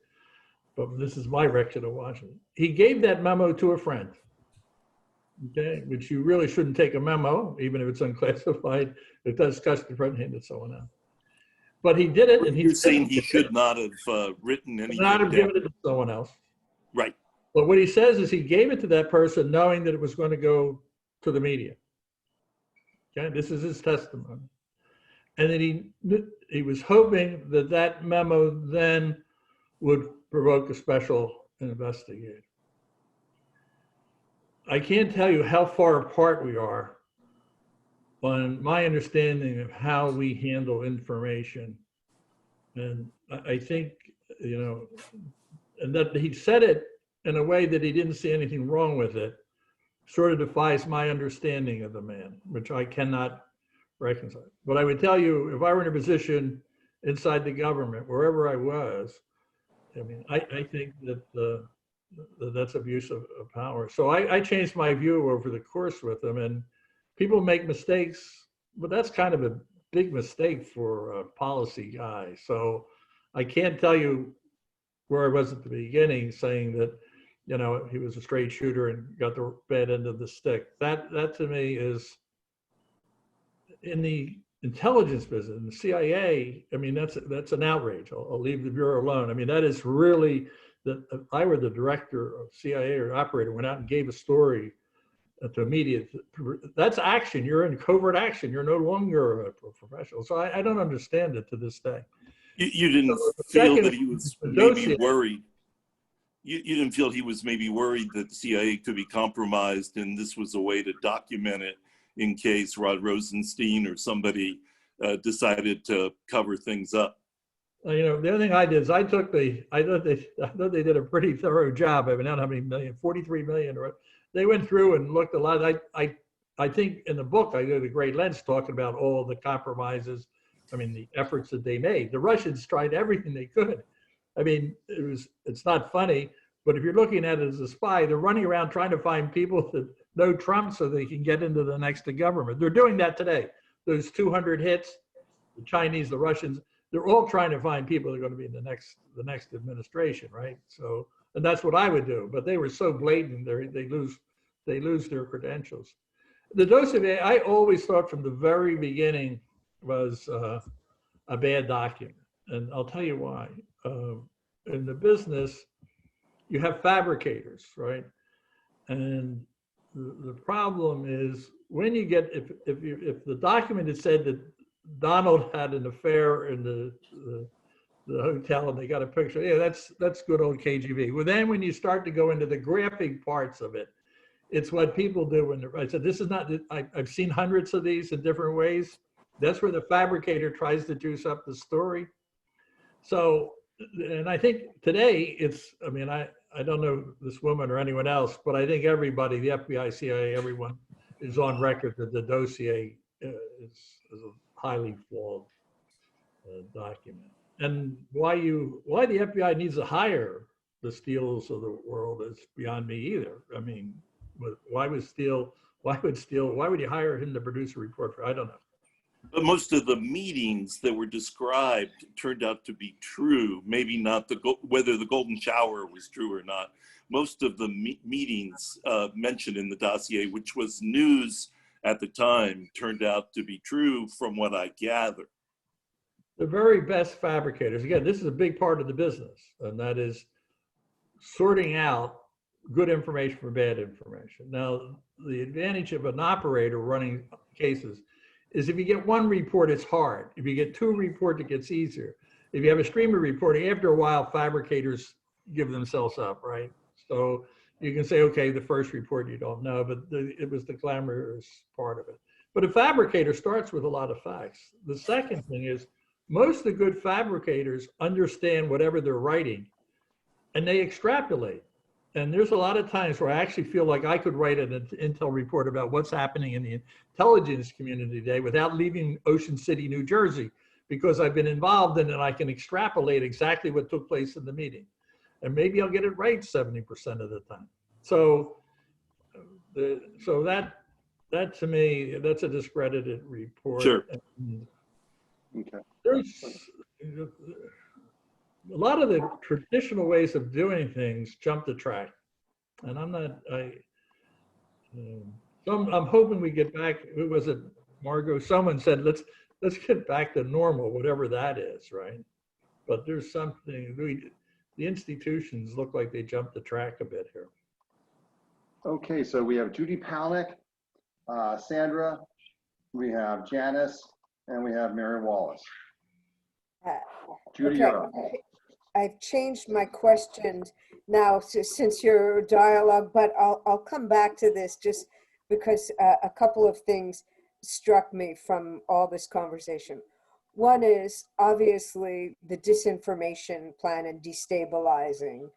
But this is my record of Washington. He gave that memo to a friend, okay, which you really shouldn't take a memo, even if it's unclassified. It does discuss the friend handed someone else. But he did it, and You're saying he should not have written anything not have down. given it to someone else. Right. But what he says is he gave it to that person knowing that it was going to go to the media. Okay, this is his testimony. And then he was hoping that that memo then would provoke a special investigator. I can't tell you how far apart we are on my understanding of how we handle information. And I think, you know, and that he said it in a way that he didn't see anything wrong with it, sort of defies my understanding of the man, which I cannot reconcile. But I would tell you, if I were in a position inside the government, wherever I was, I mean, I think that that's abuse of power. So I changed my view over the course with them, and people make mistakes, but that's kind of a big mistake for a policy guy. So I can't tell you where I was at the beginning saying that, you know, he was a straight shooter and got the bad end of the stick. That to me is, in the intelligence business, in the CIA, I mean, that's an outrage. I'll leave the Bureau alone. I mean, that is really, that if I were the director of CIA or operator, went out and gave a story to media, that's action. You're in covert action. You're no longer a professional. So I don't understand it to this day. You didn't feel that he was maybe worried. You didn't feel he was maybe worried that the CIA could be compromised, and this was a way to document it in case Rod Rosenstein or somebody decided to cover things up. You know, the other thing I did is I thought they did a pretty thorough job. I mean, I don't know how many million, 43 million, or they went through and looked a lot. I think in the book I did a great lens talking about all the compromises. I mean, the efforts that they made. The Russians tried everything they could. I mean, it's not funny, but if you're looking at it as a spy, they're running around trying to find people that know Trump so they can get into the next government. They're doing that today. Those 200 hits, the Chinese, the Russians, they're all trying to find people that are going to be in the next administration, right? So, and that's what I would do. But they were so blatant, they lose their credentials. The dossier, I always thought from the very beginning was a bad document, and I'll tell you why. In the business, you have fabricators, right? And the problem is when you get, if the document had said that Donald had an affair in the hotel and they got a picture, yeah, that's good old KGB. Well, then when you start to go into the graphic parts of it, it's what people do when I said, this is not, I've seen hundreds of these in different ways. That's where the fabricator tries to juice up the story. So, and I think today it's, I mean, I don't know this woman or anyone else, but I think everybody, the FBI, CIA, everyone is on record that the dossier is a highly flawed document. And why the FBI needs to hire the Steeles of the world is beyond me either. I mean, why would you hire him to produce a report for? I don't know. But most of the meetings that were described turned out to be true. Maybe not whether the golden shower was true or not. Most of the meetings mentioned in the dossier, which was news at the time, turned out to be true from what I gather. The very best fabricators, again, this is a big part of the business, and that is sorting out good information from bad information. Now, the advantage of an operator running cases is if you get one report, it's hard. If you get two reports, it gets easier. If you have a stream of reporting, after a while, fabricators give themselves up, right? So you can say, okay, the first report you don't know, but it was the glamorous part of it. But a fabricator starts with a lot of facts. The second thing is most of the good fabricators understand whatever they're writing and they extrapolate. And there's a lot of times where I actually feel like I could write an intel report about what's happening in the intelligence community today without leaving Ocean City, New Jersey, because I've been involved in it and I can extrapolate exactly what took place in the meeting. And maybe I'll get it right 70% of the time. So, that to me, that's a discredited report. Sure. And Okay. there's a lot of the traditional ways of doing things jump the track, and I'm hoping we get back. Who was it, Margot? Someone said let's get back to normal, whatever that is, right? But there's something the institutions look like they jumped the track a bit here. Okay, so we have Judy Palnick, Sandra, we have Janice, and we have Mary Wallace. Judy, you're up. I've changed my questions now since your dialogue, but I'll come back to this just because a couple of things struck me from all this conversation. One is obviously the disinformation plan and destabilizing.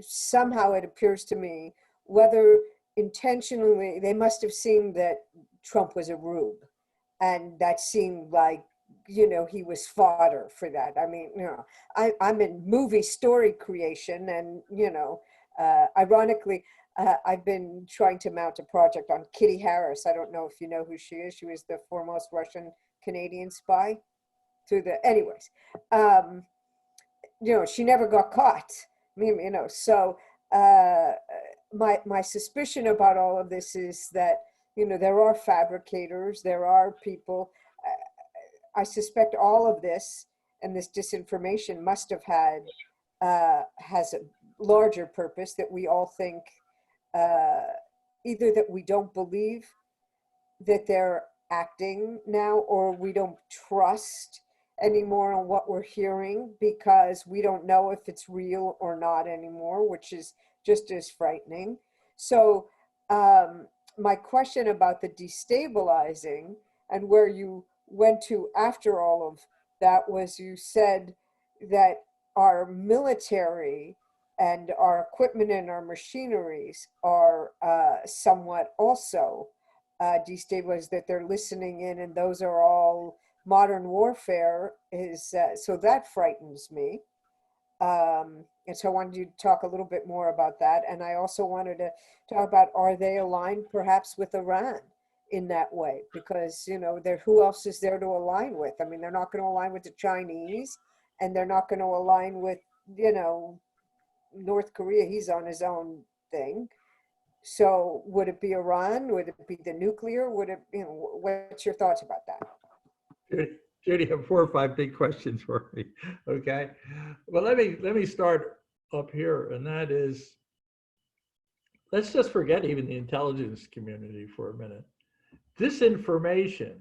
Somehow it appears to me, whether intentionally, they must have seen that Trump was a rube, and that seemed like, you know, he was fodder for that. I mean, you know, I'm in movie story creation, and, you know, ironically, I've been trying to mount a project on Kitty Harris. I don't know if you know who she is. She was the foremost Russian-Canadian spy through the, anyways, you know, she never got caught. I mean, you know, so my suspicion about all of this is that, you know, there are fabricators, there are people. I suspect all of this and this disinformation must have had, has a larger purpose that we all think either that we don't believe that they're acting now, or we don't trust anymore on what we're hearing because we don't know if it's real or not anymore, which is just as frightening. So my question about the destabilizing and where you went to after all of that was, you said that our military and our equipment and our machineries are somewhat also destabilized, that they're listening in, and those are all modern warfare is, so that frightens me. And so I wanted you to talk a little bit more about that. And I also wanted to talk about, are they aligned perhaps with Iran in that way? Because, you know, who else is there to align with? I mean, they're not going to align with the Chinese, and they're not going to align with, you know, North Korea. He's on his own thing. So would it be Iran? Would it be the nuclear? Would it, you know, what's your thoughts about that? Judy, I have 4 or 5 big questions for me. Okay. Well, let me start up here, and that is, let's just forget even the intelligence community for a minute. Disinformation,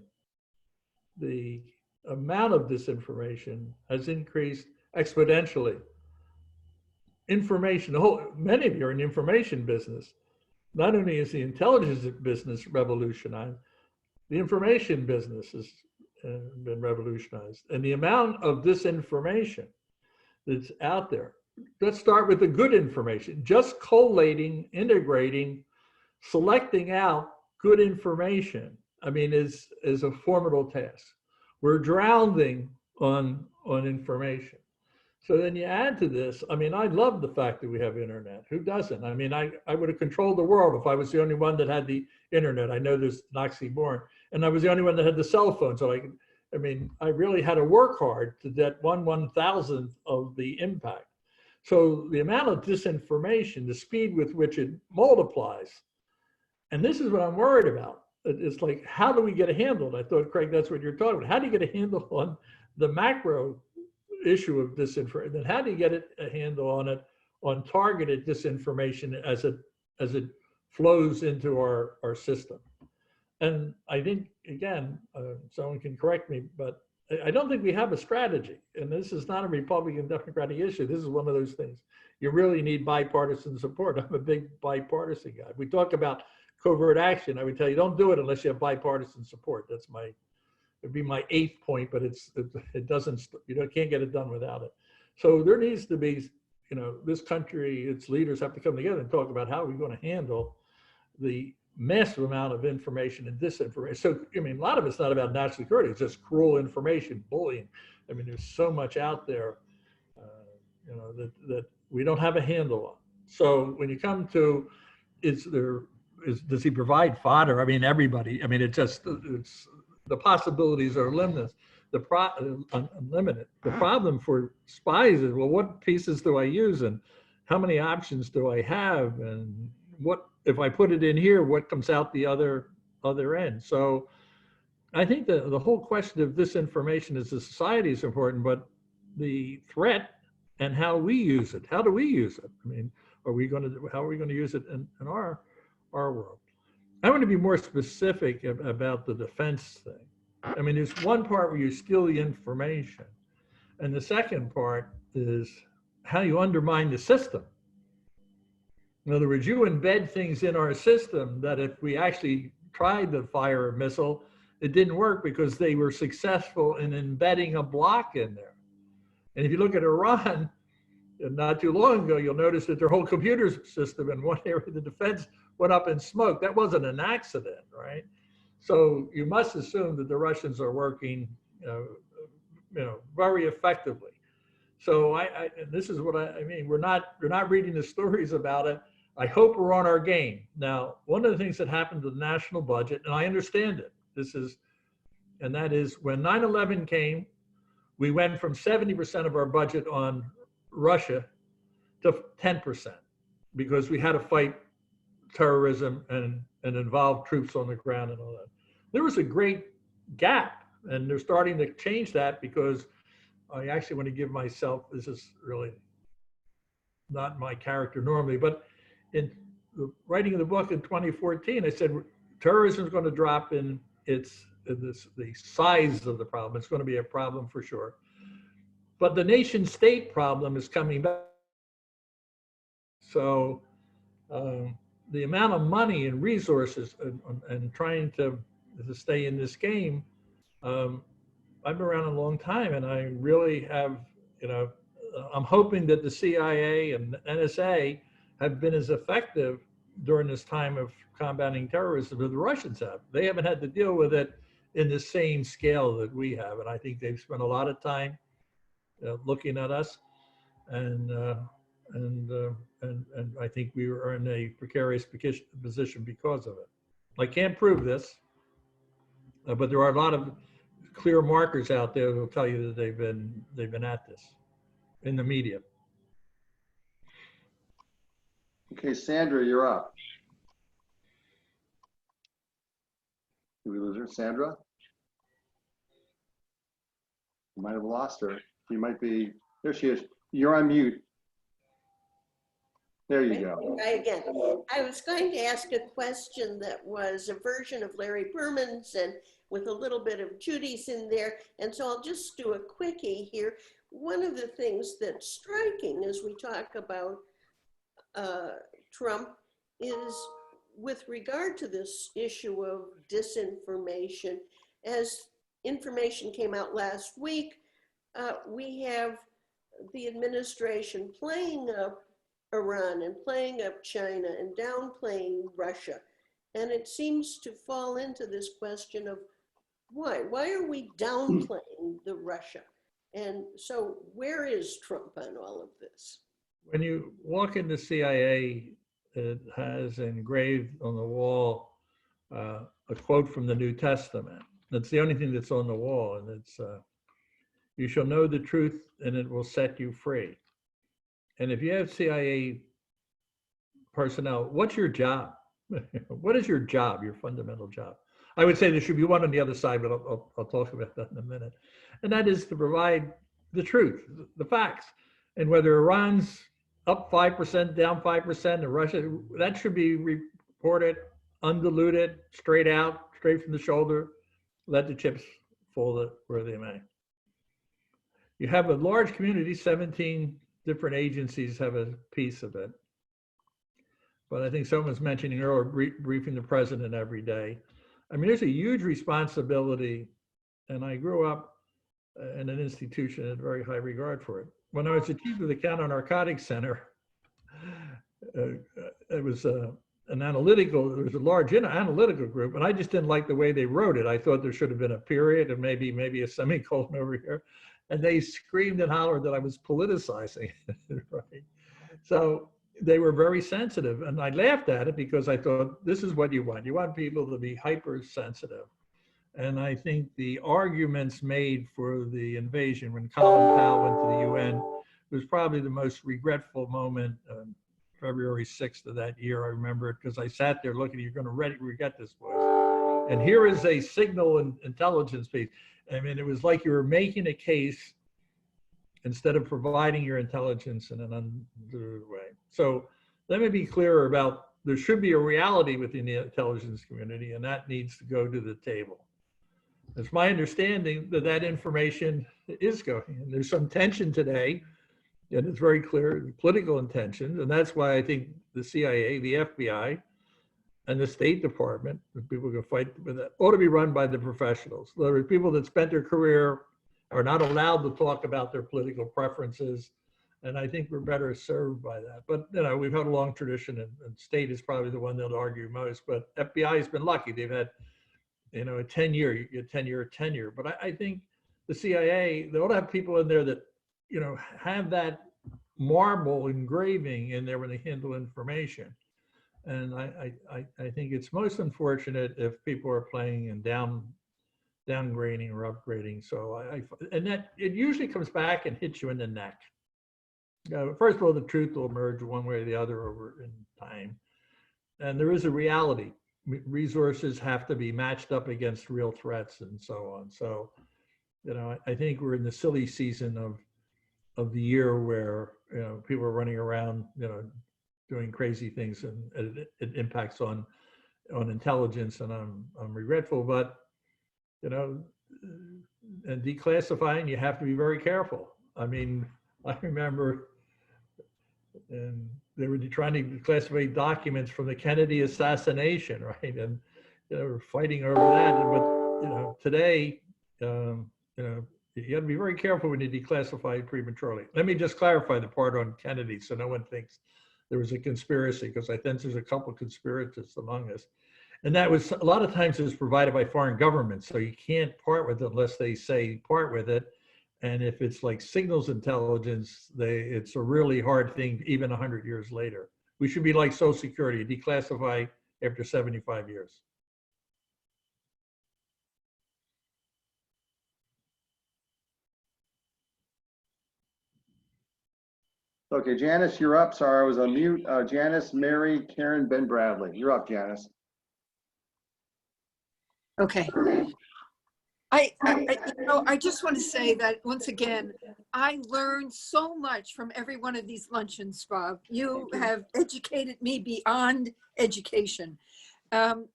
the amount of disinformation has increased exponentially. Information, many of you are in the information business. Not only is the intelligence business revolutionized, the information business has been revolutionized. And the amount of disinformation that's out there, let's start with the good information. Just collating, integrating, selecting out good information, I mean, is a formidable task. We're drowning on information. So then you add to this, I mean, I love the fact that we have internet. Who doesn't? I mean, I would have controlled the world if I was the only one that had the internet. I know there's an oxymoron, and I was the only one that had the cell phone. So I mean, I really had to work hard to get 1/1000th of the impact. So the amount of disinformation, the speed with which it multiplies, and this is what I'm worried about. It's like, how do we get a handle? And I thought, Craig, that's what you're talking about. How do you get a handle on the macro issue of disinformation? Then how do you get a handle on it, on targeted disinformation as it flows into our system? And I think, again, someone can correct me, but I don't think we have a strategy. And this is not a Republican Democratic issue. This is one of those things. You really need bipartisan support. I'm a big bipartisan guy. We talk about covert action. I would tell you, don't do it unless you have bipartisan support. That's my it'd be my 8th point, but it doesn't, can't get it done without it. So there needs to be, this country, its leaders have to come together and talk about how we're going to handle the massive amount of information and disinformation. So, a lot of it's not about national security. It's just cruel information, bullying. There's so much out there, that we don't have a handle on. So when you come to, does he provide fodder? Everybody, it's the possibilities are limitless. Unlimited. The problem for spies is, well, what pieces do I use and how many options do I have? And what, if I put it in here, what comes out the other end? So I think the whole question of disinformation as a society is important, but the threat and how we use it, how do we use it? How are we going to use it in our world? I want to be more specific about the defense thing. There's one part where you steal the information, and the second part is how you undermine the system. In other words, you embed things in our system that if we actually tried to fire a missile, it didn't work because they were successful in embedding a block in there. And if you look at Iran, not too long ago, you'll notice that their whole computer system in one area of the defense went up in smoke. That wasn't an accident, right? So you must assume that the Russians are working, very effectively. So and this is what I mean. We're not reading the stories about it. I hope we're on our game. Now, one of the things that happened to the national budget, and I understand it, that is when 9/11 came, we went from 70% of our budget on Russia to 10% because we had to fight terrorism and involve troops on the ground and all that. There was a great gap, and they're starting to change that because I actually want to give myself, this is really not my character normally, but in the writing of the book in 2014, I said terrorism is going to drop in the size of the problem. It's going to be a problem for sure. But the nation state problem is coming back. So the amount of money and resources and trying to stay in this game, I've been around a long time, and I really have, I'm hoping that the CIA and NSA have been as effective during this time of combating terrorism as the Russians have. They haven't had to deal with it in the same scale that we have, and I think they've spent a lot of time looking at us, and I think we are in a precarious position because of it. I can't prove this, but there are a lot of clear markers out there that will tell you that they've been at this in the media. Okay, Sandra, you're up. Did we lose her? Sandra? You might have lost her. She might be, there she is. You're on mute. There you go. Try again. I was going to ask a question that was a version of Larry Berman's and with a little bit of Judy's in there. And so I'll just do a quickie here. One of the things that's striking as we talk about Trump is with regard to this issue of disinformation. As information came out last week, we have the administration playing up Iran and playing up China and downplaying Russia. And it seems to fall into this question of why? Why are we downplaying the Russia? And so where is Trump on all of this? When you walk in the CIA, it has engraved on the wall a quote from the New Testament. That's the only thing that's on the wall, and it's, you shall know the truth and it will set you free. And if you have CIA personnel, what's your job? What is your job, your fundamental job? I would say there should be one on the other side, but I'll talk about that in a minute. And that is to provide the truth, the facts. And whether Iran's up 5%, down 5%, and Russia, that should be reported, undiluted, straight out, straight from the shoulder. Let the chips fall where they may. You have a large community, 17 different agencies have a piece of it. But I think someone's mentioning earlier, briefing the president every day. I mean, there's a huge responsibility And I grew up in an institution that had very high regard for it. When I was the chief of the counter-narcotics center, it was there was a large analytical group, and I just didn't like the way they wrote it. I thought there should have been a period and maybe a semicolon over here. And they screamed and hollered that I was politicizing, right? So they were very sensitive, and I laughed at it because I thought, this is what you want. You want people to be hypersensitive. And I think the arguments made for the invasion when Colin Powell went to the UN was probably the most regretful moment. February 6th of that year, I remember it because I sat there looking, you're going to regret this, boys. And here is a signal and intelligence piece. I mean, it was like you were making a case instead of providing your intelligence in an undue way. So let me be clear about, there should be a reality within the intelligence community, and that needs to go to the table. It's my understanding that that information is going, and there's some tension today, and it's very clear political intentions, and that's why I think the CIA, the FBI, and the State Department, the people who can fight with that, ought to be run by the professionals. There are people that spent their career are not allowed to talk about their political preferences, and I think we're better served by that. But you know, we've had a long tradition, and State is probably the one that'll argue most. But FBI has been lucky; they've had, you know, a 10-year tenure. But I think the CIA, they ought to have people in there that, you know, have that marble engraving in there when they handle information. And I think it's most unfortunate if people are playing and downgrading or upgrading. So and that it usually comes back and hits you in the neck. First of all, the truth will emerge one way or the other over in time. And there is a reality. Resources have to be matched up against real threats and so on. So, you know, I think we're in the silly season of the year where, you know, people are running around, you know, doing crazy things, and it impacts on intelligence, and I'm regretful, but, you know, and declassifying, you have to be very careful. I mean, I remember, and they were trying to declassify documents from the Kennedy assassination, right? And you know, we're fighting over that. But you know, today, you know, you got to be very careful when you declassify prematurely. Let me just clarify the part on Kennedy, so no one thinks there was a conspiracy, because I think there's a couple of conspirators among us. And that was, a lot of times it was provided by foreign governments, so you can't part with it unless they say part with it. And if it's like signals intelligence, it's a really hard thing, even 100 years later. We should be like Social Security, declassify after 75 years. Okay, Janice, you're up. Sorry, I was on mute. Janice, Mary, Karen, Ben Bradley. You're up, Janice. Okay. I just want to say that once again, I learned so much from every one of these luncheons, Bob. You have educated me beyond education. And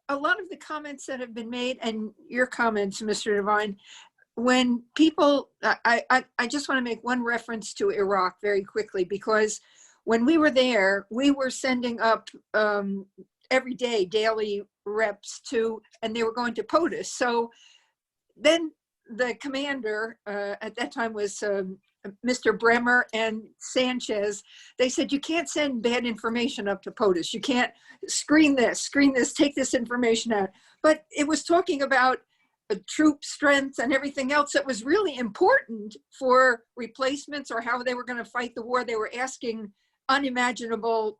a lot of the comments that have been made, and your comments, Mr. Devine, when people, I just want to make one reference to Iraq very quickly, because when we were there, we were sending up every day, daily reps to, and they were going to POTUS. So then the commander at that time was Mr. Bremer and Sanchez. They said, you can't send bad information up to POTUS. You can't screen this, take this information out. But it was talking about troop strength and everything else that was really important for replacements or how they were going to fight the war. They were asking unimaginable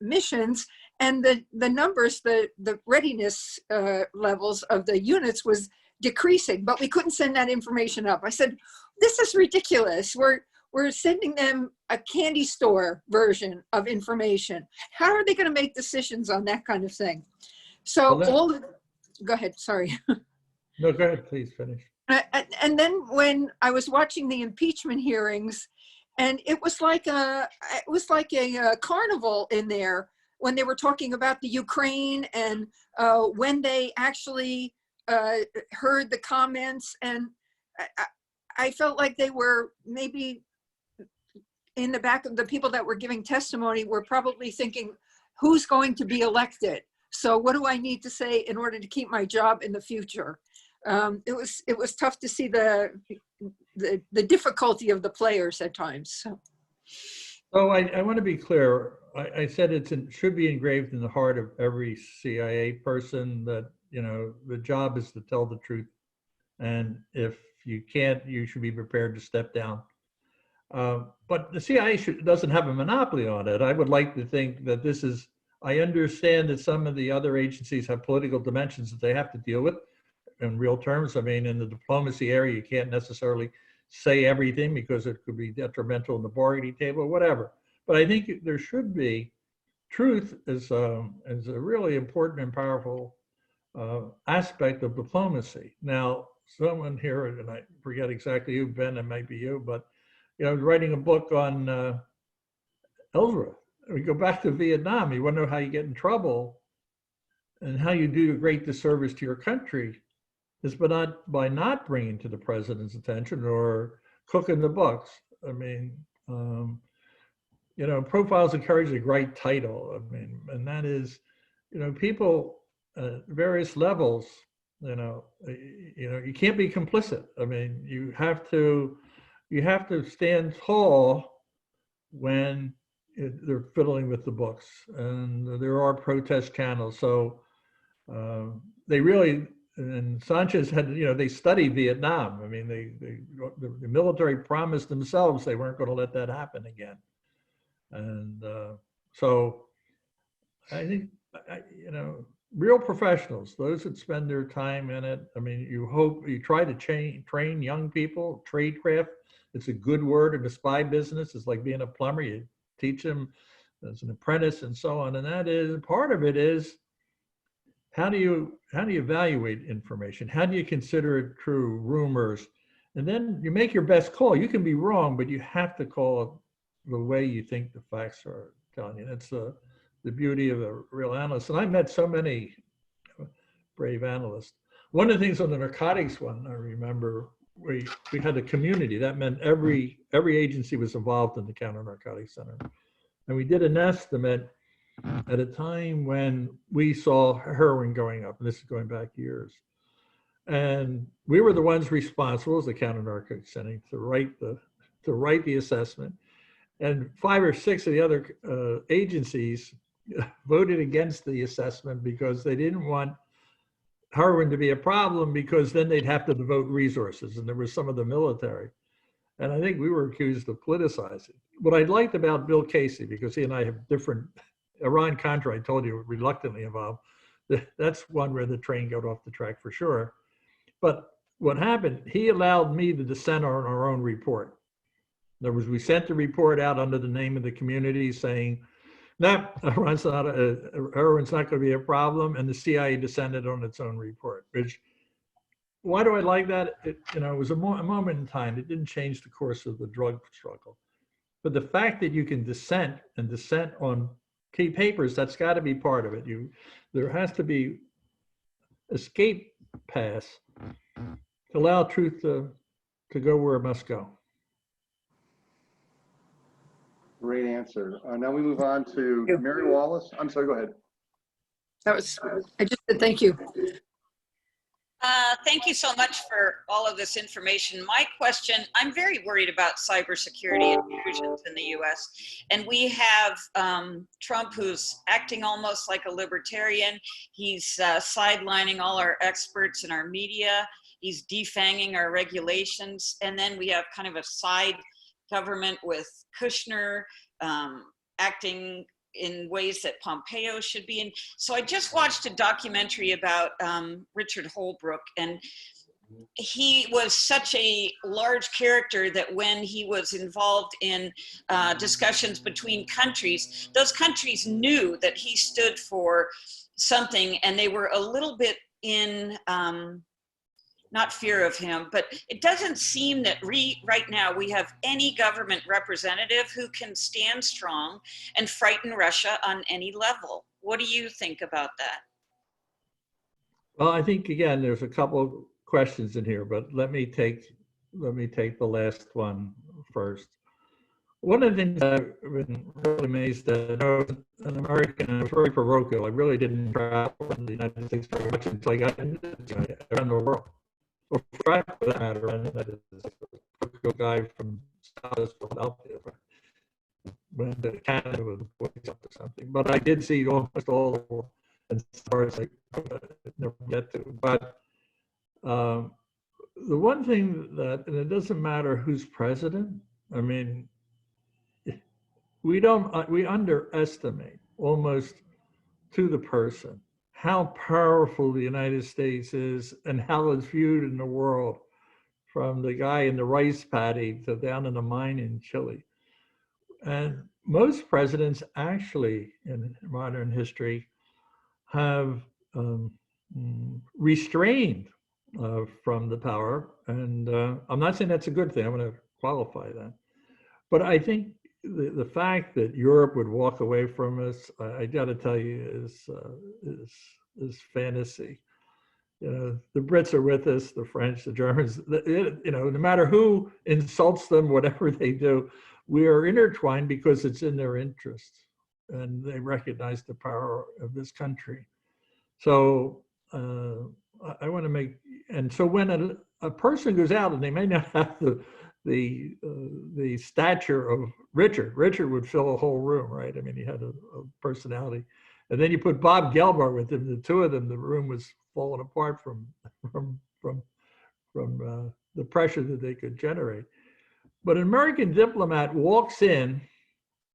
missions, and the numbers, the readiness levels of the units was decreasing, but we couldn't send that information up. I said, this is ridiculous. We're sending them a candy store version of information. How are they going to make decisions on that kind of thing? So well, go ahead, sorry. No, go ahead, please finish. And then when I was watching the impeachment hearings, and it was like a carnival in there when they were talking about the Ukraine, and when they actually heard the comments, and I felt like they were maybe in the back of the people that were giving testimony were probably thinking, who's going to be elected? So what do I need to say in order to keep my job in the future? it was tough to see the difficulty of the players at times. So. So I want to be clear. I said should be engraved in the heart of every CIA person that, the job is to tell the truth. And if you can't, you should be prepared to step down. But the CIA doesn't have a monopoly on it. I would like to think that I understand that some of the other agencies have political dimensions that they have to deal with in real terms. I mean, in the diplomacy area, you can't necessarily say everything because it could be detrimental in the bargaining table, whatever. But I think there should be truth is a really important and powerful aspect of diplomacy. Now, someone here, and I forget exactly who, Ben, it might be you, but writing a book on Elra. We go back to Vietnam. You want to know how you get in trouble and how you do a great disservice to your country is by not bringing to the president's attention or cooking the books. I mean, Profiles of Courage is a great title. I mean, and that is, people at various levels, you can't be complicit. I mean, you have to stand tall when they're fiddling with the books, and there are protest channels. So they really, and Sanchez had, they studied Vietnam. I mean, the military promised themselves they weren't going to let that happen again. And so I think, real professionals, those that spend their time in it. I mean, you try to train young people, tradecraft. It's a good word in the spy business. It's like being a plumber. You teach them as an apprentice and so on. And that is, part of it is, how do you evaluate information? How do you consider it true, rumors? And then you make your best call. You can be wrong, but you have to call it the way you think the facts are telling you. It's the beauty of a real analyst. And I met so many brave analysts. One of the things on the narcotics one, I remember, we had a community. That meant every agency was involved in the Counter Narcotics Center. And we did an estimate at a time when we saw heroin going up, and this is going back years. And we were the ones responsible as the Counter Narcotics Center to write the assessment. And 5 or 6 of the other agencies voted against the assessment because they didn't want heroin to be a problem, because then they'd have to devote resources, and there was some of the military. And I think we were accused of politicizing. What I liked about Bill Casey, because he and I have different, Iran-Contra, I told you, reluctantly involved. That's one where the train got off the track for sure. But what happened, he allowed me to dissent on our own report. In other words, we sent the report out under the name of the community saying, no, heroin's not going to be a problem, and the CIA dissented on its own report. Which, why do I like that? It was a moment in time. It didn't change the course of the drug struggle. But the fact that you can dissent on key papers, that's got to be part of it. There has to be escape paths to allow truth to go where it must go. Great answer. Now we move on to Mary Wallace. I'm sorry, go ahead. I just said thank you. Thank you so much for all of this information. My question, I'm very worried about cybersecurity intrusions in the US. And we have Trump, who's acting almost like a libertarian. He's sidelining all our experts in our media. He's defanging our regulations. And then we have kind of a side government with Kushner acting in ways that Pompeo should be in. So I just watched a documentary about Richard Holbrooke, and he was such a large character that when he was involved in discussions between countries, those countries knew that he stood for something, and they were a little bit in not fear of him, but it doesn't seem that right now we have any government representative who can stand strong and frighten Russia on any level. What do you think about that? Well, I think, again, there's a couple of questions in here, but let me take the last one first. One of the things I've been really amazed at, I was an American, and I was very parochial. I really didn't travel in the United States very much until I got around the world. or Frank for that matter, and that is a guy from South Philadelphia, went to Canada with the Boy Scouts or something. But I did see almost all of them as far as I never get to. But the one thing that, and it doesn't matter who's president, I mean, we underestimate almost to the person how powerful the United States is and how it's viewed in the world, from the guy in the rice paddy to down in the mine in Chile. And most presidents actually in modern history have restrained from the power. And I'm not saying that's a good thing. I'm going to qualify that. But I think the fact that Europe would walk away from us, I got to tell you, is fantasy. You know, the Brits are with us, the French, the Germans, you know, no matter who insults them, whatever they do, we are intertwined because it's in their interest, and they recognize the power of this country. So I want to make, and so when a person goes out and they may not have the stature of Richard would fill a whole room, right? I mean, he had a personality. And then you put Bob Gelbar with him, the two of them, the room was falling apart from the pressure that they could generate. But an American diplomat walks in,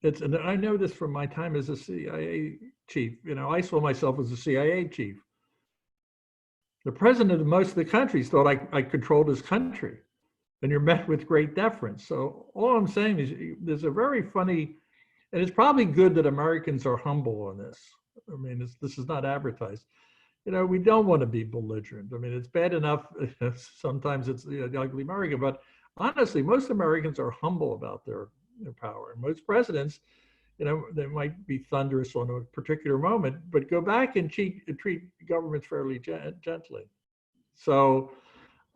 and I know this from my time as a CIA chief, you know, I saw myself as a CIA chief. The president of most of the countries thought I controlled his country, and you're met with great deference. So all I'm saying is there's a very funny, and it's probably good that Americans are humble on this. I mean, this is not advertised. You know, we don't want to be belligerent. I mean, it's bad enough. Sometimes it's the ugly American, but honestly, most Americans are humble about their power. And most presidents, you know, they might be thunderous on a particular moment, but go back and treat governments fairly gently. So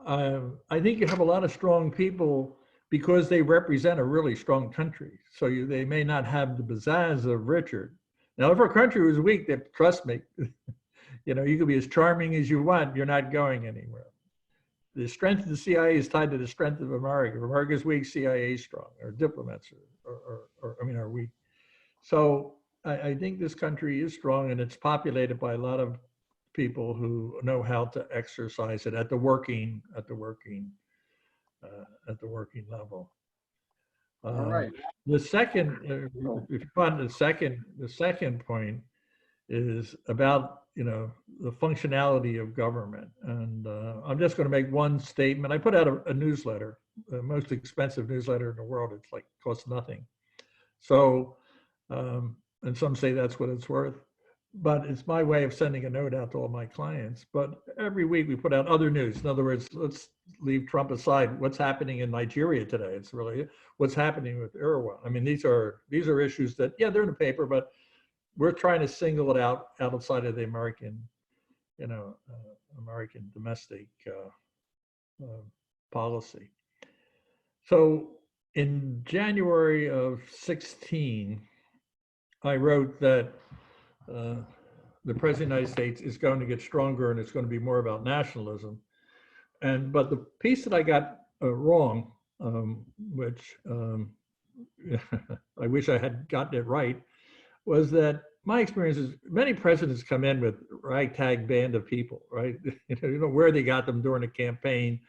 I think you have a lot of strong people because they represent a really strong country. So they may not have the pizzazz of Richard. Now, if our country was weak, then trust me, you know, you could be as charming as you want, you're not going anywhere. The strength of the CIA is tied to the strength of America. If America's weak, CIA is strong, or diplomats are weak. So I think this country is strong, and it's populated by a lot of people who know how to exercise it at the working level. All right. The second, if you find the second point is about, you know, the functionality of government. And I'm just going to make one statement. I put out a newsletter, the most expensive newsletter in the world. It's like costs nothing. So, and some say that's what it's worth, but it's my way of sending a note out to all my clients. But every week we put out other news. In other words, let's leave Trump aside. What's happening in Nigeria today? It's really what's happening with Irwa. I mean, these are issues that, yeah, they're in the paper, but we're trying to single it out outside of the American, you know, American domestic policy. So in January of 16, I wrote that the President of the United States is going to get stronger and it's going to be more about nationalism. But the piece that I got wrong, which I wish I had gotten it right, was that my experience is many presidents come in with ragtag band of people, right? You know where they got them during the campaign.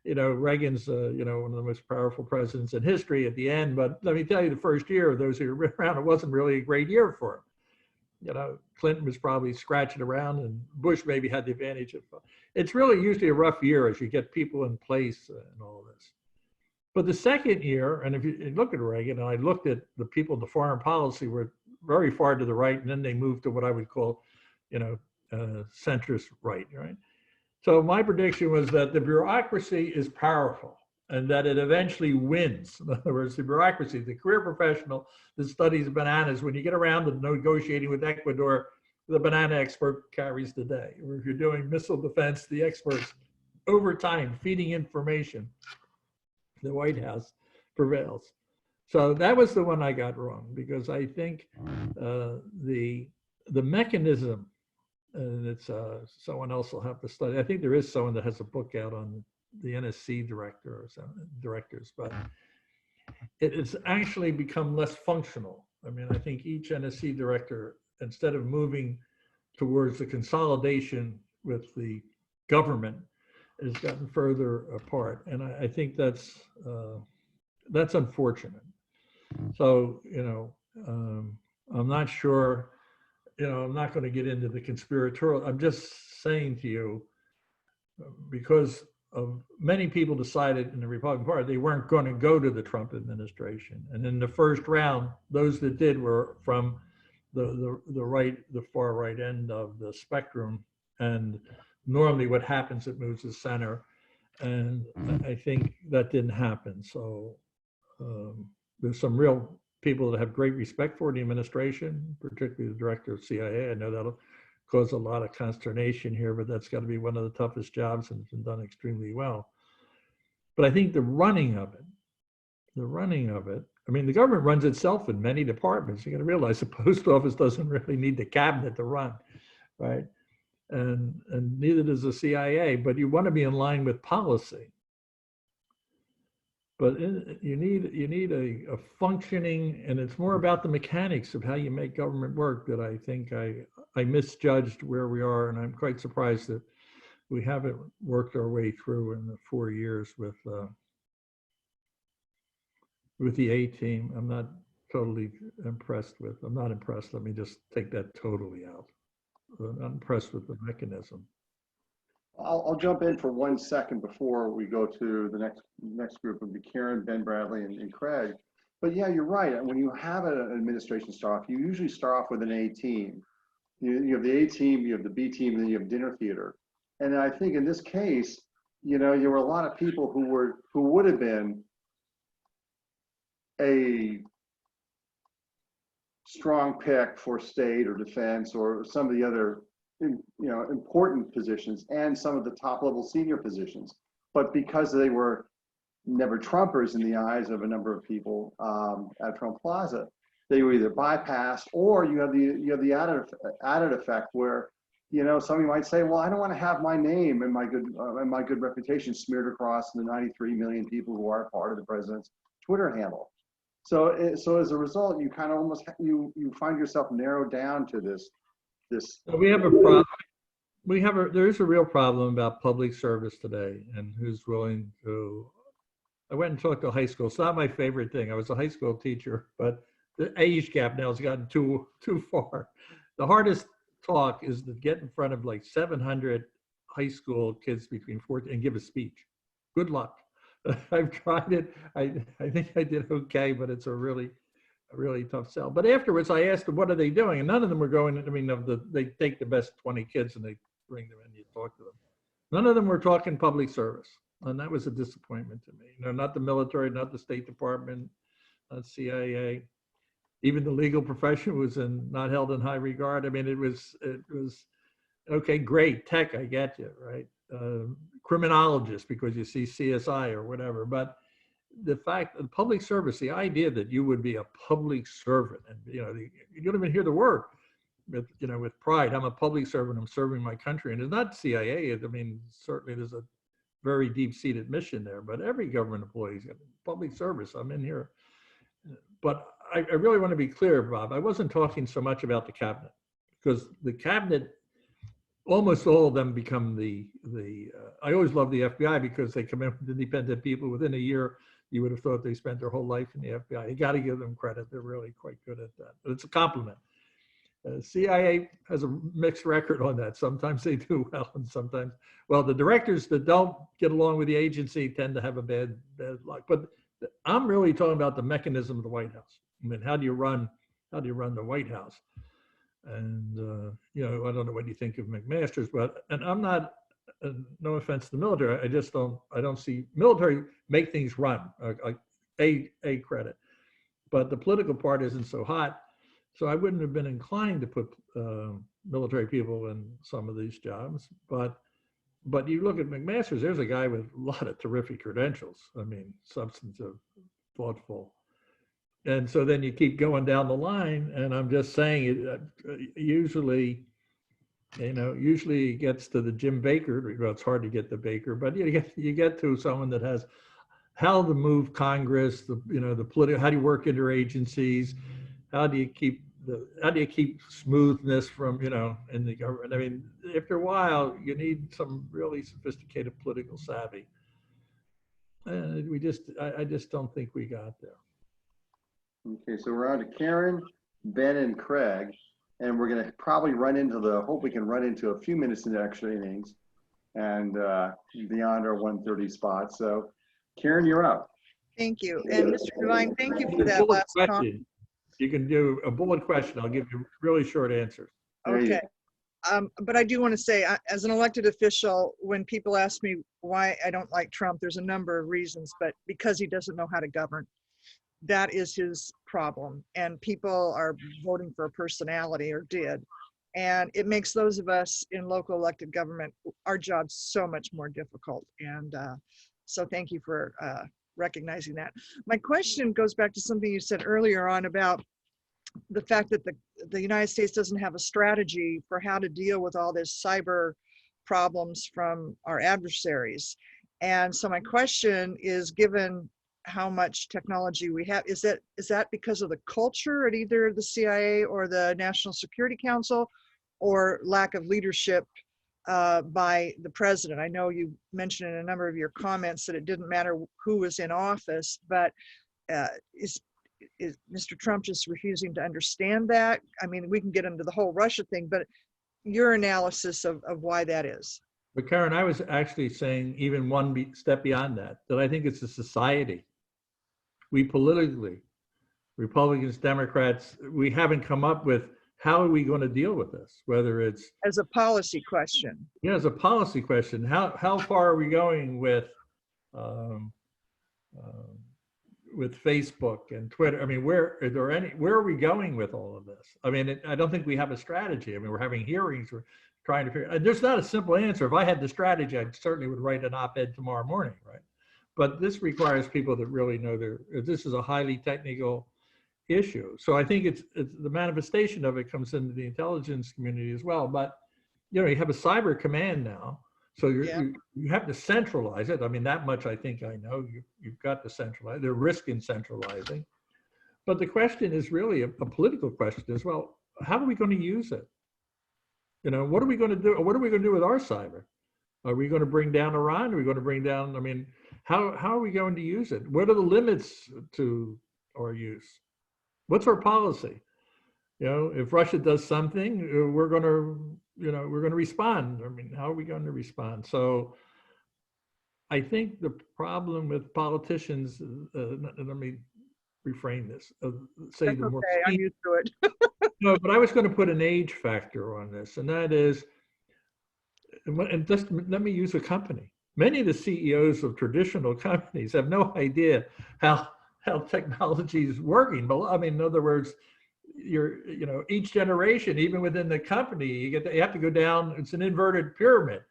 You know, Reagan's, you know, one of the most powerful presidents in history at the end. But let me tell you, the first year of those who were around, it wasn't really a great year for him. You know, Clinton was probably scratching around, and Bush maybe had the advantage of. It's really usually a rough year as you get people in place and all this. But the second year, and if you look at Reagan, and I looked at the people in the foreign policy were very far to the right, and then they moved to what I would call, you know, centrist right, right? So my prediction was that the bureaucracy is powerful and that it eventually wins. In other words, the bureaucracy, the career professional that studies bananas, when you get around to negotiating with Ecuador, the banana expert carries the day. Or if you're doing missile defense, the experts, over time, feeding information, the White House prevails. So that was the one I got wrong, because I think the mechanism, and it's someone else will have to study. I think there is someone that has a book out on the NSC director or some directors, but it's actually become less functional. I mean, I think each NSC director, instead of moving towards the consolidation with the government, has gotten further apart, and I think that's unfortunate. So, I'm not sure. I'm not going to get into the conspiratorial. I'm just saying to you, because of many people decided in the Republican Party they weren't going to go to the Trump administration, and in the first round, those that did were from the far right end of the spectrum, and normally what happens, it moves to the center, and I think that didn't happen. So there's some real people that have great respect for the administration, particularly the director of CIA. I know that'll cause a lot of consternation here, but that's got to be one of the toughest jobs, and it's been done extremely well. But I think the running of it, I mean, the government runs itself in many departments. You got to realize the post office doesn't really need the cabinet to run, right? And neither does the CIA, but you want to be in line with policy. But you need a functioning, and it's more about the mechanics of how you make government work that I think I misjudged where we are, and I'm quite surprised that we haven't worked our way through in the 4 years with the A team. I'm not impressed. Let me just take that totally out. I'm not impressed with the mechanism. I'll jump in for 1 second before we go to the next group of Karen, Ben Bradley, and Craig. But yeah, you're right. When you have an administration start off, you usually start off with an A team. You have the A team, you have the B team, and then you have dinner theater. And I think in this case, there were a lot of people who would have been a strong pick for state or defense or some of the other important positions and some of the top level senior positions, but because they were never Trumpers in the eyes of a number of people at Trump Plaza, they were either bypassed, or you have the added effect where somebody might say, well, I don't want to have my name and my good reputation smeared across the 93 million people who are part of the president's Twitter handle. So as a result, you kind of almost you find yourself narrowed down to this. We have a problem. There is a real problem about public service today, and who's willing to. I went and talked to high school. It's not my favorite thing. I was a high school teacher, but the age gap now has gotten too far. The hardest talk is to get in front of like 700 high school kids between 14 and give a speech. Good luck. I've tried it. I think I did okay, but it's a really tough sell. But afterwards, I asked them, what are they doing? And none of them were going, they take the best 20 kids and they bring them in, you talk to them. None of them were talking public service. And that was a disappointment to me. Not the military, not the State Department, not CIA. Even the legal profession was not held in high regard. I mean, it was okay, great, tech, I get you, right? Criminologist, because you see CSI or whatever. But the fact that public service, the idea that you would be a public servant, and you don't even hear the word with pride. I'm a public servant. I'm serving my country, and it's not CIA. I mean, certainly there's a very deep-seated mission there, but every government employee's got public service. I'm in here, but I really want to be clear, Bob. I wasn't talking so much about the cabinet, because the cabinet, almost all of them become I always love the FBI because they come in with independent people. Within a year, you would have thought they spent their whole life in the FBI. You got to give them credit. They're really quite good at that. But it's a compliment. CIA has a mixed record on that. Sometimes they do well, and sometimes, well, the directors that don't get along with the agency tend to have a bad luck. But I'm really talking about the mechanism of the White House. I mean, how do you run the White House? And I don't know what you think of McMaster's, and I'm not. No offense to the military, I don't see military make things run. A credit, but the political part isn't so hot, so I wouldn't have been inclined to put military people in some of these jobs. But you look at McMaster's, there's a guy with a lot of terrific credentials. I mean, substantive, thoughtful. And so then you keep going down the line, and I'm just saying, usually You know, usually it gets to the Jim Baker. Well, it's hard to get the Baker, but you get to someone that has how to move Congress, the political, how do you work interagencies, how do you keep smoothness from, in the government. I mean, after a while, you need some really sophisticated political savvy. And I just don't think we got there. Okay, so we're on to Karen, Ben, and Craig, and we're going to probably hope we can run into a few minutes in the extra innings and beyond our 1:30 spot. So Karen, you're up. Thank you. And Mr. Devine, thank you for that last comment. You can do a bullet question. I'll give you really short answers. Okay. But I do want to say, as an elected official, when people ask me why I don't like Trump, there's a number of reasons, but because he doesn't know how to govern. That is his problem. And people are voting for a personality, or did. And it makes those of us in local elected government, our jobs so much more difficult. And so thank you for recognizing that. My question goes back to something you said earlier on about the fact that the United States doesn't have a strategy for how to deal with all this cyber problems from our adversaries. And so my question is, given how much technology we have, is that because of the culture at either the CIA or the National Security Council, or lack of leadership by the president? I know you mentioned in a number of your comments that it didn't matter who was in office, but is Mr. Trump just refusing to understand that? I mean, we can get into the whole Russia thing, but your analysis of why that is. But Karen, I was actually saying even one step beyond that I think it's a society. We politically, Republicans, Democrats, we haven't come up with how are we going to deal with this, whether it's as a policy question. Yeah, as a policy question. How far are we going with Facebook and Twitter? I mean, where are we going with all of this? I mean, I don't think we have a strategy. I mean, we're having hearings. We're trying to figure. There's not a simple answer. If I had the strategy, I certainly would write an op-ed tomorrow morning, right? But this requires people that really know this is a highly technical issue. So I think it's the manifestation of it comes into the intelligence community as well. But you have a cyber command now, so you have to centralize it. I mean, that much I think I know. You've got to centralize. There's risk in centralizing, but the question is really a political question as well. How are we going to use it? What are we going to do? What are we going to do with our cyber? Are we going to bring down Iran? Are we going to bring down? I mean, how are we going to use it? What are the limits to our use? What's our policy? If Russia does something, we're going to respond. I mean, how are we going to respond? So I think the problem with politicians, let me reframe this, say the more. Okay, I'm used to it. No, but I was going to put an age factor on this, and that is, and just let me use a company. Many of the CEOs of traditional companies have no idea how technology is working. But I mean, in other words, each generation, even within the company, you have to go down. It's an inverted pyramid.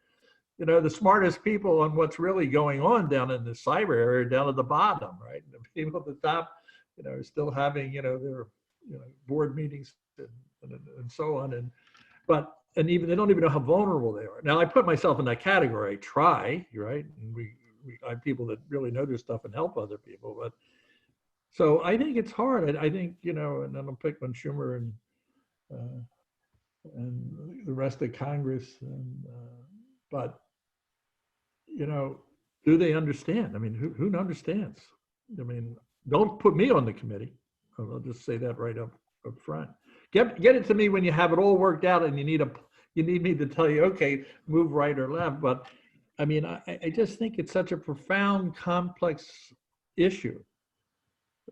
The smartest people on what's really going on down in the cyber area, down at the bottom, right? The people at the top, are still having, their, board meetings and so on. And even they don't even know how vulnerable they are. Now I put myself in that category. I try, right? And I have people that really know their stuff and help other people, but. So I think it's hard. I think, and then I'll pick on Schumer and the rest of Congress. But, do they understand? I mean, who understands? I mean, don't put me on the committee. I'll just say that right up front. Get it to me when you have it all worked out and you need me to tell you, okay, move right or left. But I mean, I just think it's such a profound, complex issue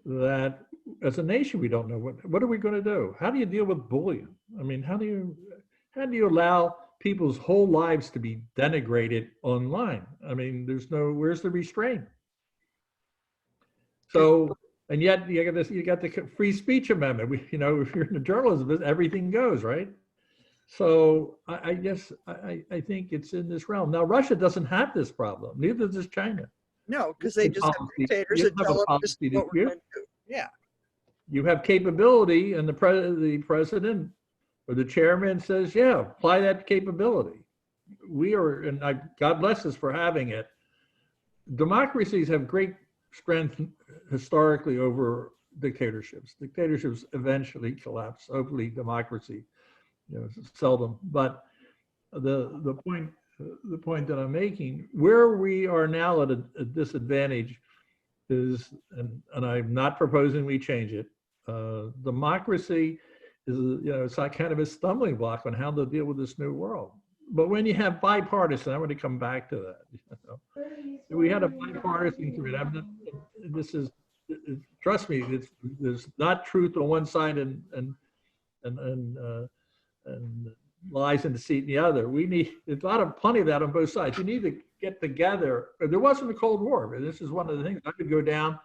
that as a nation, we don't know what are we going to do? How do you deal with bullying? I mean, how do you allow people's whole lives to be denigrated online? I mean, where's the restraint? So, and yet you got the free speech amendment. If you're in the journalism, everything goes, right? So I guess I think it's in this realm. Now, Russia doesn't have this problem. Neither does China. No, because they just have dictators that tell them this is what we're going to do. Yeah. You have capability, and the president or the chairman says, yeah, apply that capability. We are, and God bless us for having it. Democracies have great strength historically over dictatorships. Dictatorships eventually collapse. Hopefully democracy, seldom. But the point that I'm making, where we are now at a disadvantage is, and I'm not proposing we change it. Democracy is, it's like kind of a stumbling block on how to deal with this new world. But when you have bipartisan, I want to come back to that. We had a bipartisan committee. This is, trust me, there's not truth on one side and lies and deceit in the other. We need, there's plenty of that on both sides. You need to get together. There wasn't a Cold War, but this is one of the things. I could go down,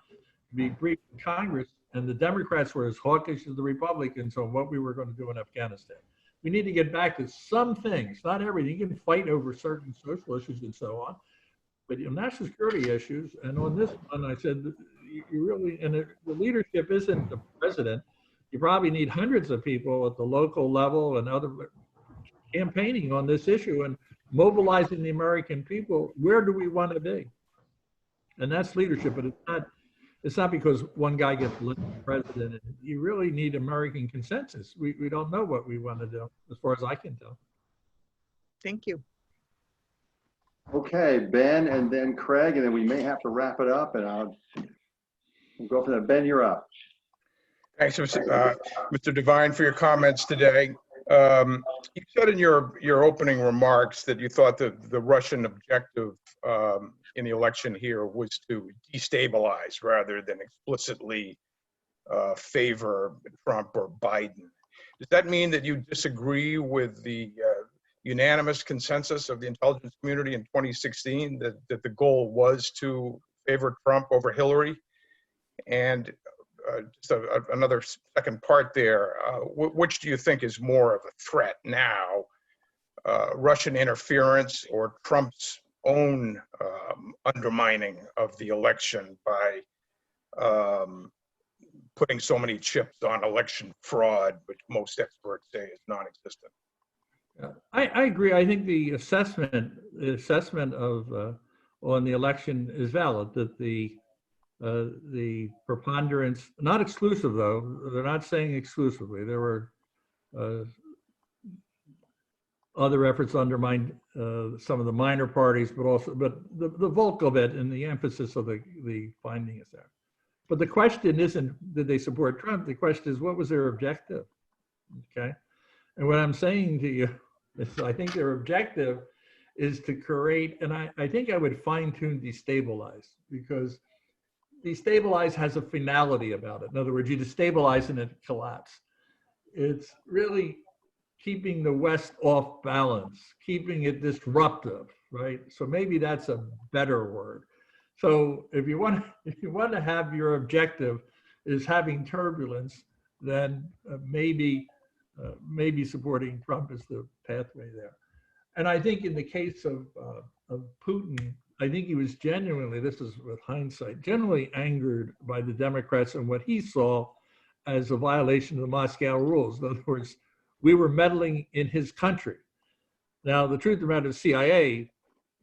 be brief in Congress, and the Democrats were as hawkish as the Republicans on what we were going to do in Afghanistan. We need to get back to some things, not everything. You can fight over certain social issues and so on, but national security issues. And on this one, I said, you really, and the leadership isn't the president. You probably need hundreds of people at the local level and other campaigning on this issue and mobilizing the American people. Where do we want to be? And that's leadership, but it's not because one guy gets elected president. You really need American consensus. We don't know what we want to do, as far as I can tell. Thank you. Okay, Ben, and then Craig, and then we may have to wrap it up, and we'll go from there. Ben, you're up. Thanks, Mr. Devine, for your comments today. You said in your opening remarks that you thought that the Russian objective in the election here was to destabilize rather than explicitly favor Trump or Biden. Does that mean that you disagree with the unanimous consensus of the intelligence community in 2016 that the goal was to favor Trump over Hillary? And just another second part there, which do you think is more of a threat now, Russian interference or Trump's own undermining of the election by putting so many chips on election fraud, which most experts say is non-existent? I agree. I think the assessment of on the election is valid, that the preponderance, not exclusive though, they're not saying exclusively. There were other efforts to undermine some of the minor parties, but the bulk of it and the emphasis of the finding is there. But the question isn't, did they support Trump? The question is, what was their objective? Okay. And what I'm saying to you is, I think their objective is to create, and I think I would fine tune destabilize, because destabilize has a finality about it. In other words, you destabilize and it collapse. It's really keeping the West off balance, keeping it disruptive, right? So maybe that's a better word. So if you want to have your objective is having turbulence, then maybe supporting Trump is the pathway there. And I think in the case of Putin, I think he was genuinely, this is with hindsight, genuinely angered by the Democrats and what he saw as a violation of the Moscow rules. In other words, we were meddling in his country. Now, the truth of the matter, the CIA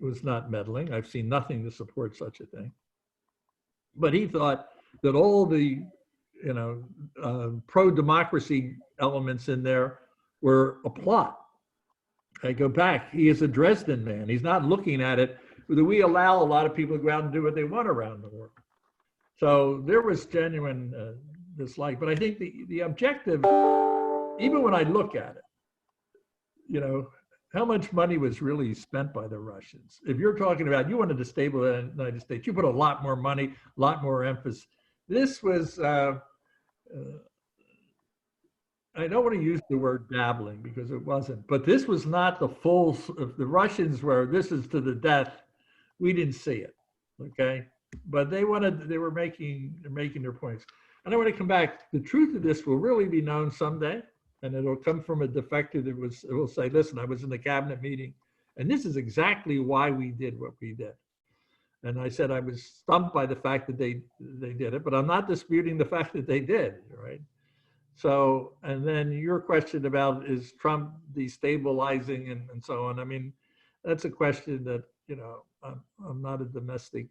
was not meddling. I've seen nothing to support such a thing. But he thought that all the, pro-democracy elements in there were a plot. I go back, he is a Dresden man. He's not looking at it. We allow a lot of people to go out and do what they want around the world. So there was genuine dislike. But I think the objective, even when I look at it, how much money was really spent by the Russians? If you're talking about, you wanted to destabilize the United States, you put a lot more money, a lot more emphasis. This was, I don't want to use the word dabbling because it wasn't, but this was not the full, if the Russians were, this is to the death, we didn't see it, okay? But they were making their points. And I want to come back, the truth of this will really be known someday, and it'll come from a defector that will say, listen, I was in the cabinet meeting, and this is exactly why we did what we did. And I said I was stumped by the fact that they did it, but I'm not disputing the fact that they did, right? So, and then your question about is Trump destabilizing and so on. I mean, that's a question that, you know, I'm not a domestic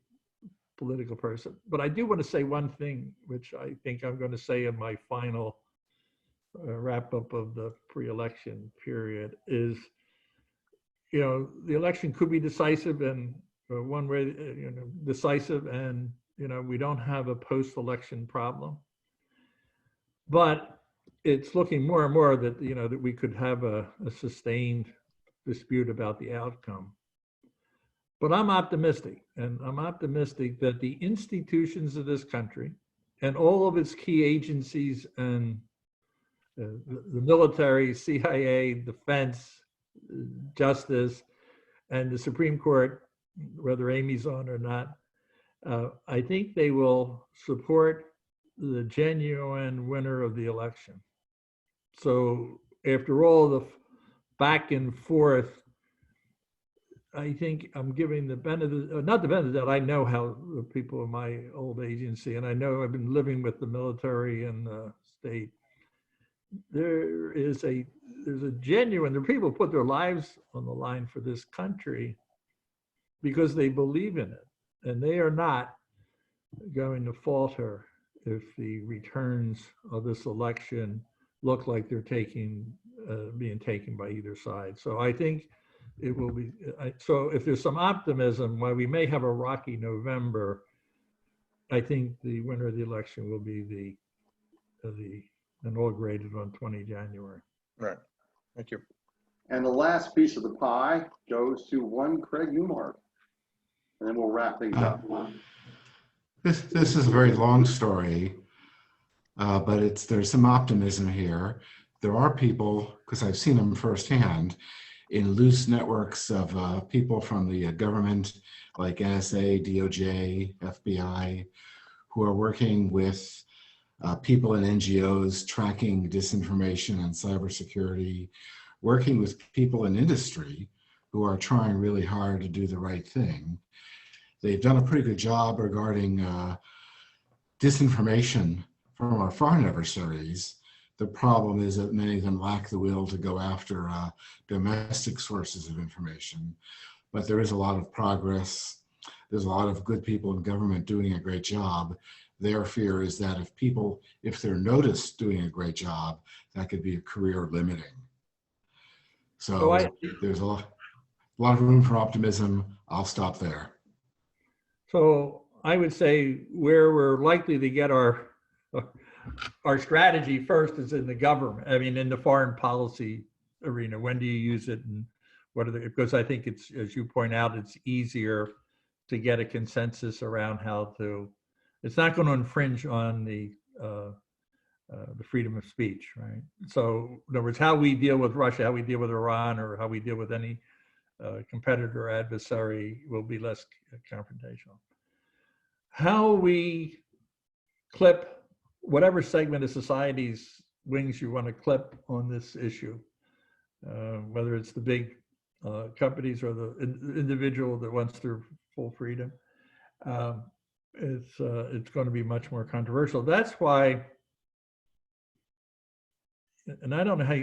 political person, but I do want to say one thing, which I think I'm going to say in my final wrap up of the pre-election period is, you know, the election could be decisive and one way, you know, decisive, and, you know, we don't have a post-election problem. But it's looking more and more that, you know, that we could have a sustained dispute about the outcome. But I'm optimistic, and I'm optimistic that the institutions of this country and all of its key agencies and the military, CIA, defense, justice, and the Supreme Court, whether Amy's on or not, I think they will support the genuine winner of the election. So after all the back and forth, I think I'm giving the benefit, not the benefit that I know how the people in my old agency, and I know I've been living with the military and the state. There's a genuine, the people put their lives on the line for this country because they believe in it, and they are not going to falter if the returns of this election look like they're being taken by either side. So I think it will be, so if there's some optimism, while we may have a rocky November, I think the winner of the election will be the inaugurated on 20 January. Right. Thank you. And the last piece of the pie goes to one Craig Newmark. And then we'll wrap things up. This is a very long story, but there's some optimism here. There are people, because I've seen them firsthand, in loose networks of people from the government, like NSA, DOJ, FBI, who are working with people in NGOs tracking disinformation and cybersecurity, working with people in industry who are trying really hard to do the right thing. They've done a pretty good job regarding disinformation from our foreign adversaries. The problem is that many of them lack the will to go after domestic sources of information. But there is a lot of progress. There's a lot of good people in government doing a great job. Their fear is that if they're noticed doing a great job, that could be a career limiting. So there's a lot of room for optimism. I'll stop there. So I would say where we're likely to get our strategy first is in the government. I mean, in the foreign policy arena. When do you use it, and what are the? Because I think it's, as you point out, it's easier to get a consensus around how to. It's not going to infringe on the freedom of speech, right? So, in other words, how we deal with Russia, how we deal with Iran, or how we deal with any competitor or adversary will be less confrontational. How we clip whatever segment of society's wings you want to clip on this issue, whether it's the big companies or the individual that wants their full freedom, it's going to be much more controversial. That's why, and I don't know how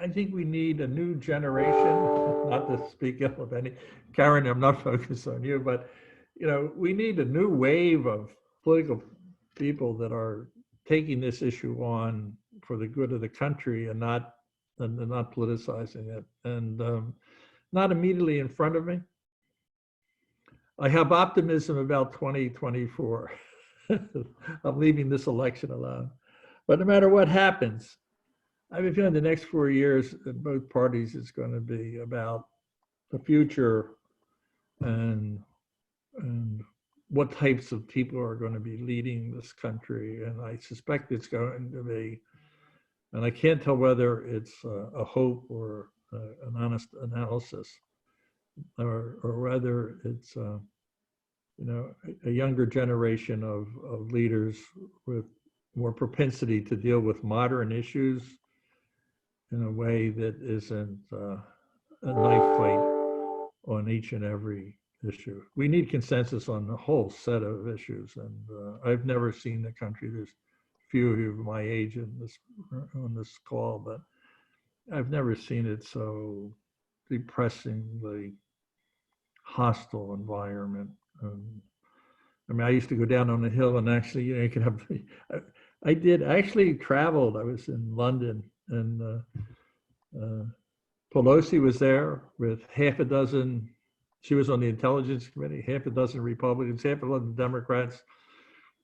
I think we need a new generation, not to speak ill of any, Karen, I'm not focused on you, but you know, we need a new wave of political people that are taking this issue on for the good of the country and not politicizing it. And not immediately in front of me. I have optimism about 2024. I'm leaving this election alone. But no matter what happens, I have a feeling the next 4 years in both parties is going to be about the future and what types of people are going to be leading this country. And I suspect it's going to be, and I can't tell whether it's a hope or an honest analysis, or whether it's you know, a younger generation of leaders with more propensity to deal with modern issues in a way that isn't a knife fight on each and every issue. We need consensus on the whole set of issues, and I've never seen a country that's few of you of my age on this call, but I've never seen it so depressingly hostile environment. I mean, I used to go down on the hill and actually, you could have, I actually traveled. I was in London and Pelosi was there with half a dozen, she was on the Intelligence Committee, half a dozen Republicans, half a dozen Democrats.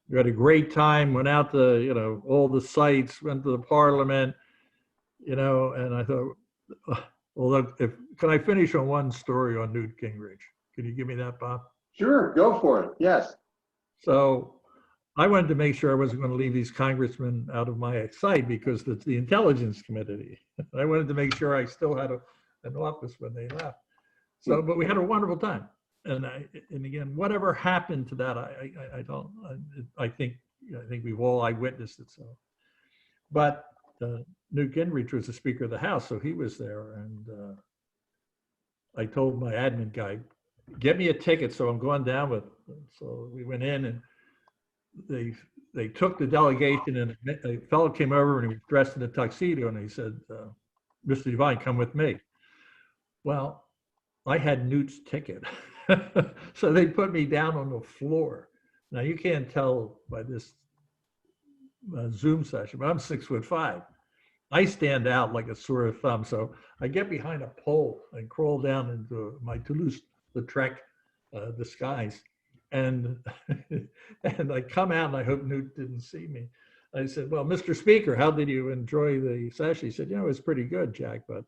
We had a great time, went out to, all the sites, went to the Parliament, and I thought, well, can I finish on one story on Newt Gingrich? Can you give me that, Bob? Sure, go for it. Yes. So I wanted to make sure I wasn't going to leave these congressmen out of my sight because it's the Intelligence Committee. I wanted to make sure I still had an office when they left. So, but we had a wonderful time. And again, whatever happened to that, I think we've all eyewitnessed it. So, but Newt Gingrich was the Speaker of the House, so he was there, and I told my admin guy, "Get me a ticket." So I'm going down with. So we went in, and they took the delegation, and a fellow came over, and he was dressed in a tuxedo, and he said, "Mr. Devine, come with me." Well, I had Newt's ticket. So they put me down on the floor. Now you can't tell by this Zoom session, but I'm 6'5". I stand out like a sore thumb. So I get behind a pole and crawl down into my Toulouse-Lautrec disguise. And I come out and I hope Newt didn't see me. I said, "Well, Mr. Speaker, how did you enjoy the session?" He said, "It was pretty good, Jack, but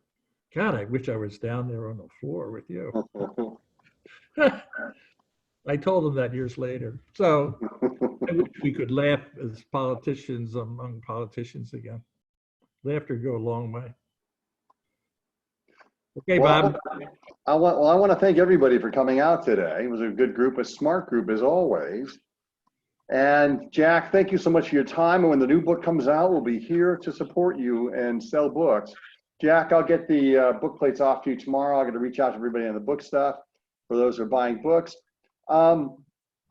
God, I wish I was down there on the floor with you." I told him that years later. So I wish we could laugh as politicians among politicians again. Laughter go a long way. Okay, Bob. I want to thank everybody for coming out today. It was a good group, a smart group as always. And Jack, thank you so much for your time. And when the new book comes out, we'll be here to support you and sell books. Jack, I'll get the book plates off to you tomorrow. I'm going to reach out to everybody on the book stuff for those who are buying books.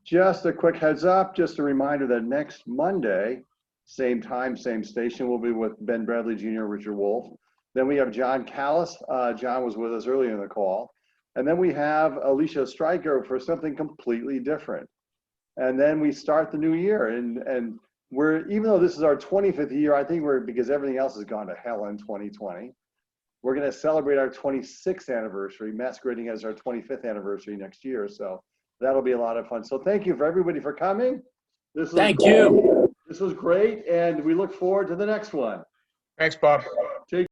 Just a quick heads up, just a reminder that next Monday, same time, same station, we'll be with Ben Bradley Jr., Richard Wolf. Then we have John Callis. John was with us earlier in the call. And then we have Alicia Stryker for something completely different. And then we start the new year. And we're, even though this is our 25th year, I think because everything else has gone to hell in 2020, we're going to celebrate our 26th anniversary, masquerading as our 25th anniversary next year. So that'll be a lot of fun. So thank you for everybody for coming. Thank you. This was great. And we look forward to the next one. Thanks, Bob. Take